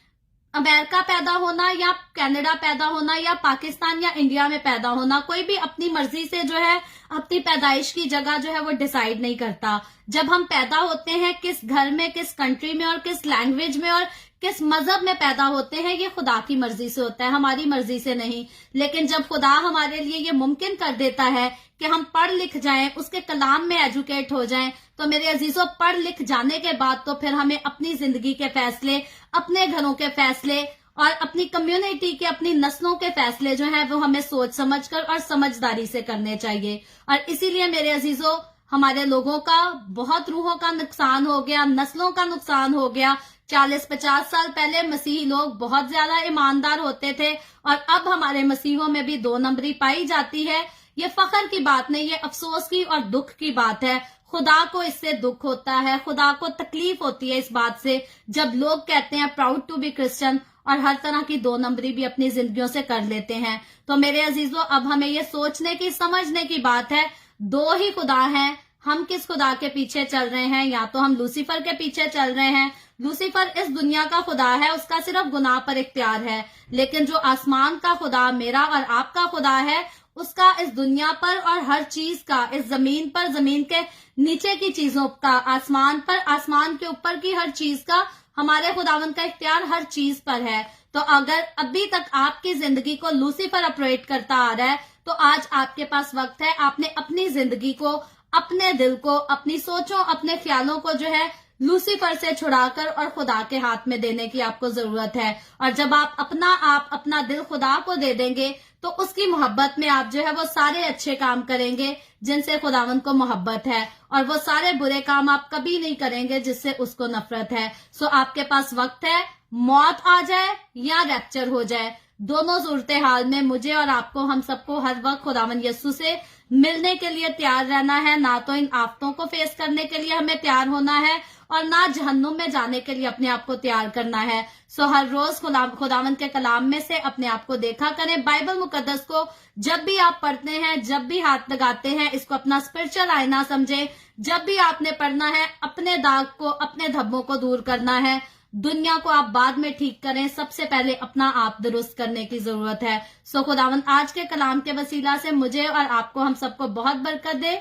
अमेरिका पैदा होना या कनाडा पैदा होना या पाकिस्तान या इंडिया में पैदा होना, कोई भी अपनी मर्जी से जो है अपनी पैदाइश की जगह जो है वो डिसाइड नहीं करता। जब हम पैदा होते हैं, किस घर में, किस कंट्री में और किस लैंग्वेज में और किस मजहब में पैदा होते हैं, ये खुदा की मर्जी से होता है, हमारी मर्जी से नहीं। लेकिन जब खुदा हमारे लिए ये मुमकिन कर देता है कि हम पढ़ लिख जाएं, उसके कलाम में एजुकेट हो जाएं, तो मेरे अजीजों, पढ़ लिख जाने के बाद तो फिर हमें अपनी जिंदगी के फैसले, अपने घरों के फैसले और अपनी कम्युनिटी के, अपनी नस्लों के फैसले जो हैं वो हमें सोच समझकर और समझदारी से करने चाहिए। और इसीलिए मेरे अजीजों, हमारे लोगों का बहुत रूहों का नुकसान हो गया, नस्लों का नुकसान हो गया। 40-50 साल पहले मसीही लोग बहुत ज्यादा ईमानदार होते थे, और अब हमारे मसीहों में भी 2 नंबरी पाई जाती है। ये फख्र की बात नहीं, ये अफसोस की और दुख की बात है। खुदा को इससे दुख होता है, खुदा को तकलीफ होती है इस बात से जब लोग कहते हैं प्राउड टू बी क्रिश्चियन, और हर तरह की 2 नंबरी भी अपनी जिंदगियों से कर लेते हैं। तो मेरे अजीजों, अब हमें ये सोचने की, समझने की बात है, 2 ही खुदा हैं। हम किस खुदा के पीछे चल रहे हैं? या तो हम लूसीफर के पीछे चल रहे हैं। लूसीफर इस दुनिया का खुदा है, उसका सिर्फ गुनाह पर इख्तियार है। लेकिन जो आसमान का खुदा, मेरा और आपका खुदा है, उसका इस दुनिया पर और हर चीज का, इस जमीन पर, जमीन के नीचे की चीजों का, आसमान पर, आसमान के ऊपर की हर चीज का, हमारे खुदावंद का इख्तियार हर चीज पर है। तो अगर अभी तक आपकी जिंदगी को लूसीफर ऑपरेट करता आ रहा है, तो आज आपके पास वक्त है, आपने अपनी जिंदगी को, अपने दिल को, अपनी सोचों, अपने ख्यालों को जो है लूसीफर से छुड़ाकर और खुदा के हाथ में देने की आपको जरूरत है। और जब आप अपना दिल खुदा को दे देंगे, तो उसकी मोहब्बत में आप जो है वो सारे अच्छे काम करेंगे जिनसे खुदावंद को मोहब्बत है, और वो सारे बुरे काम आप कभी नहीं करेंगे जिससे उसको नफरत है। सो आपके पास वक्त है, मौत आ जाए या रैप्चर हो जाए, दोनों सूरत हाल में मुझे और आपको, हम सबको हर वक्त खुदावंद यीशु से मिलने के लिए तैयार रहना है। ना तो इन आफतों को फेस करने के लिए हमें तैयार होना है, और ना जहन्नुम में जाने के लिए अपने आप को तैयार करना है। सो हर रोज खुदावंद के कलाम में से अपने आप को देखा करें। बाइबल मुकद्दस को जब भी आप पढ़ते हैं, जब भी हाथ लगाते हैं, इसको अपना स्पिरिचुअल आईना समझें। जब भी आपने पढ़ना है, अपने दाग को, अपने धब्बों को दूर करना है। दुनिया को आप बाद में ठीक करें, सबसे पहले अपना आप दुरुस्त करने की जरूरत है। सो खुदावंद आज के कलाम के वसीला से मुझे और आपको, हम सबको बहुत बरकत दे।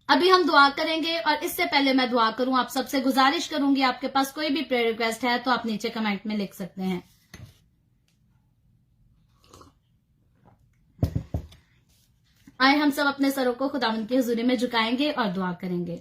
अभी हम दुआ करेंगे, और इससे पहले मैं दुआ करूं, आप सबसे गुजारिश करूंगी, आपके पास कोई भी प्रेयर रिक्वेस्ट है तो आप नीचे कमेंट में लिख सकते हैं। आए हम सब अपने सरों को खुदावंद की हुजूरी में झुकाएंगे और दुआ करेंगे।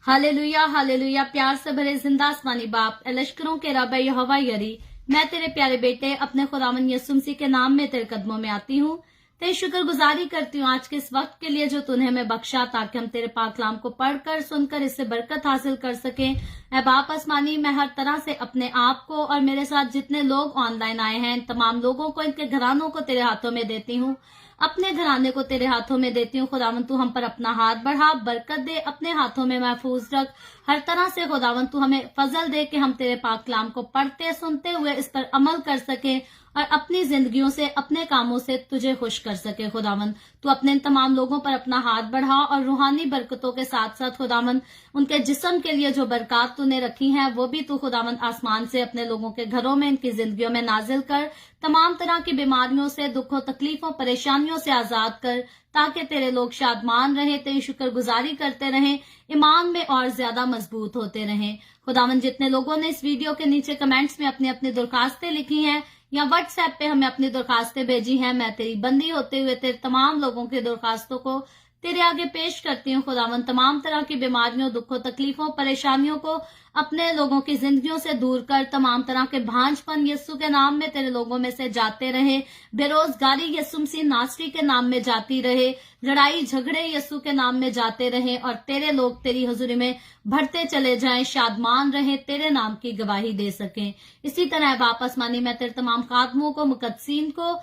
Hallelujah, hallelujah. प्यार से भरे जिंदा आसमानी बाप, लश्करों के रब यहोवा यरी, मैं तेरे प्यारे बेटे अपने खुदावंद यीशु मसीह के नाम में तेरे कदमों में आती हूँ। तेरी शुक्रगुजारी करती हूँ आज के इस वक्त के लिए जो तूने हमें बख्शा, ताकि हम तेरे पाक कलाम को पढ़कर, सुनकर इससे बरकत हासिल कर सकें। ऐ बाप आसमानी, मैं हर तरह से अपने आप को और मेरे साथ जितने लोग ऑनलाइन आए हैं, तमाम लोगों को, इनके घरानों को तेरे हाथों में देती हूँ। अपने घराने को तेरे हाथों में देती हूँ। खुदावंद तू हम पर अपना हाथ बढ़ा, बरकत दे, अपने हाथों में महफूज रख। हर तरह से खुदावंद तू हमें फजल दे कि हम तेरे पाक कलाम को पढ़ते, सुनते हुए इस पर अमल कर सकें, और अपनी जिंदगियों से, अपने कामों से तुझे खुश कर सके खुदावंद। तू अपने इन तमाम लोगों पर अपना हाथ बढ़ा और रूहानी बरकतों के साथ साथ खुदावंद उनके जिस्म के लिए जो बरकत तूने रखी हैं वो भी तू खुदावंद आसमान से अपने लोगों के घरों में, इनकी जिंदगियों में नाजिल कर। तमाम तरह की बीमारियों से, दुखों, तकलीफों, परेशानियों से आजाद कर, ताकि तेरे लोग शादमान रहें, तेरी शुक्रगुजारी करते रहें, ईमान में और ज्यादा मजबूत होते रहें। खुदावंद जितने लोगों ने इस वीडियो के नीचे कमेंट्स में अपनी अपनी दरखास्तें लिखी हैं या व्हाट्सएप पे हमें अपनी दरखास्तें भेजी हैं, मैं तेरी बंदी होते हुए तेरे तमाम लोगों की दरखास्तों को तेरे आगे पेश करती हूँ खुदावंद। तमाम तरह की बीमारियों, दुखों, तकलीफों, परेशानियों को अपने लोगों की जिंदगियों से दूर कर। तमाम तरह के भांजपन यीशु के नाम में तेरे लोगों में से जाते रहे। बेरोजगारी यीशु मसीह नासरी के नाम में जाती रहे। लड़ाई झगड़े यीशु के नाम में जाते रहे और तेरे लोग तेरी हजूरी में बढ़ते चले जाएं, शादमान रहे, तेरे नाम की गवाही दे सकें। इसी तरह बाप आसमानी मैं तेरे तमाम खादमों को, मुकद्दसीन को,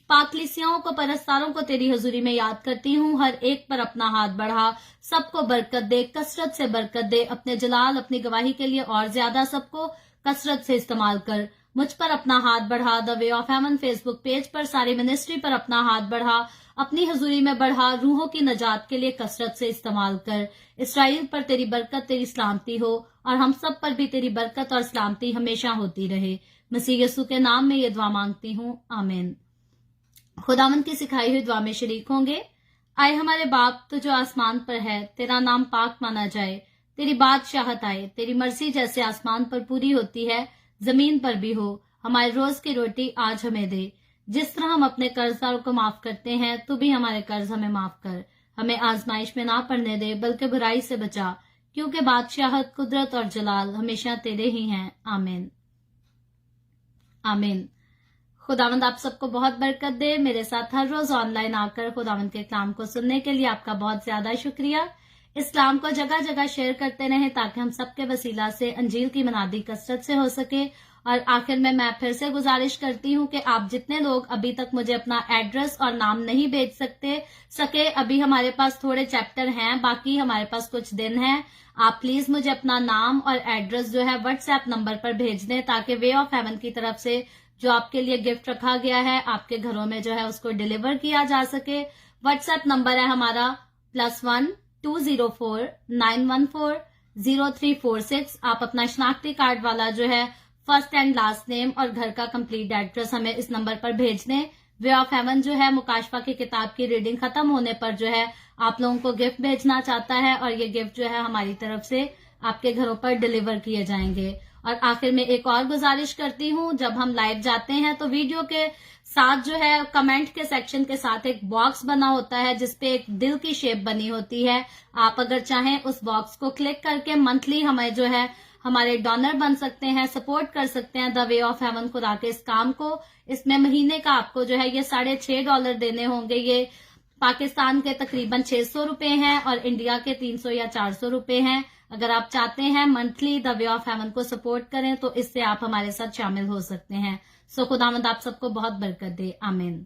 पाकलिसियाओं को, परस्तारों को तेरी हजूरी में याद करती हूँ। हर एक पर अपना हाथ बढ़ा, सबको बरकत दे, कसरत से बरकत दे। अपने जलाल, अपनी गवाही के लिए और ज्यादा सबको कसरत से इस्तेमाल कर। मुझ पर अपना हाथ बढ़ा। The way of haven Facebook page पर सारी मिनिस्ट्री पर अपना हाथ बढ़ा, अपनी हजूरी में बढ़ा। रूहों की नजात के लिए कसरत से इस्तेमाल कर। इसराइल पर तेरी बरकत, तेरी सलामती हो और हम सब पर भी तेरी बरकत और सलामती हमेशा होती रहे। मसीह यीशु के नाम में ये दुआ मांगती हूँ, आमीन। खुदावंद की सिखाई हुई दुआ में शरीक होंगे। आए हमारे बाप तो जो आसमान पर है, तेरा नाम पाक माना जाए, तेरी बादशाहत आए, तेरी मर्जी जैसे आसमान पर पूरी होती है जमीन पर भी हो। हमारे रोज की रोटी आज हमें दे। जिस तरह हम अपने कर्जदारों को माफ करते हैं, तू भी हमारे कर्ज हमें माफ कर। हमें आजमाइश में ना पड़ने दे, बल्कि बुराई से बचा, क्योंकि बादशाहत, कुदरत और जलाल हमेशा तेरे ही हैं, आमीन आमीन। खुदावंद आप सबको बहुत बरकत दे। मेरे साथ हर रोज ऑनलाइन आकर खुदावंद के कलाम को सुनने के लिए आपका बहुत ज्यादा शुक्रिया। इस कलाम को जगह जगह शेयर करते रहें ताकि हम सबके वसीला से अंजील की मनादी कसरत से हो सके। और आखिर में मैं फिर से गुजारिश करती हूँ कि आप जितने लोग अभी तक मुझे अपना एड्रेस और नाम नहीं भेज सके, अभी हमारे पास थोड़े चैप्टर हैं, बाकी हमारे पास कुछ दिन हैं। आप प्लीज मुझे अपना नाम और एड्रेस जो है व्हाट्सएप नंबर पर भेज दें ताकि वे ऑफ हेवन की तरफ से जो आपके लिए गिफ्ट रखा गया है आपके घरों में जो है उसको डिलीवर किया जा सके। व्हाट्सएप नंबर है हमारा +1 204 914 0346। आप अपना शनाख्ती कार्ड वाला जो है फर्स्ट एंड लास्ट नेम और घर का कंप्लीट एड्रेस हमें इस नंबर पर भेज दें। वे ऑफ हेवन जो है मुकाशफा की किताब की रीडिंग खत्म होने पर जो है आप लोगों को गिफ्ट भेजना चाहता है और ये गिफ्ट जो है हमारी तरफ से आपके घरों पर डिलीवर किए जाएंगे। और आखिर में एक और गुजारिश करती हूँ, जब हम लाइव जाते हैं तो वीडियो के साथ जो है कमेंट के सेक्शन के साथ एक बॉक्स बना होता है जिसपे एक दिल की शेप बनी होती है। आप अगर चाहें उस बॉक्स को क्लिक करके मंथली हमें जो है हमारे डोनर बन सकते हैं, सपोर्ट कर सकते हैं द वे ऑफ हेवन खुदा के इस काम को। इसमें महीने का आपको जो है ये $6.5 देने होंगे। ये पाकिस्तान के तकरीबन 600 रुपए हैं और इंडिया के 300 या 400 रुपए हैं। अगर आप चाहते हैं monthly the way of haven को सपोर्ट करें तो इससे आप हमारे साथ शामिल हो सकते हैं। सो खुदावंद आप सबको बहुत बरकत दे, आमीन।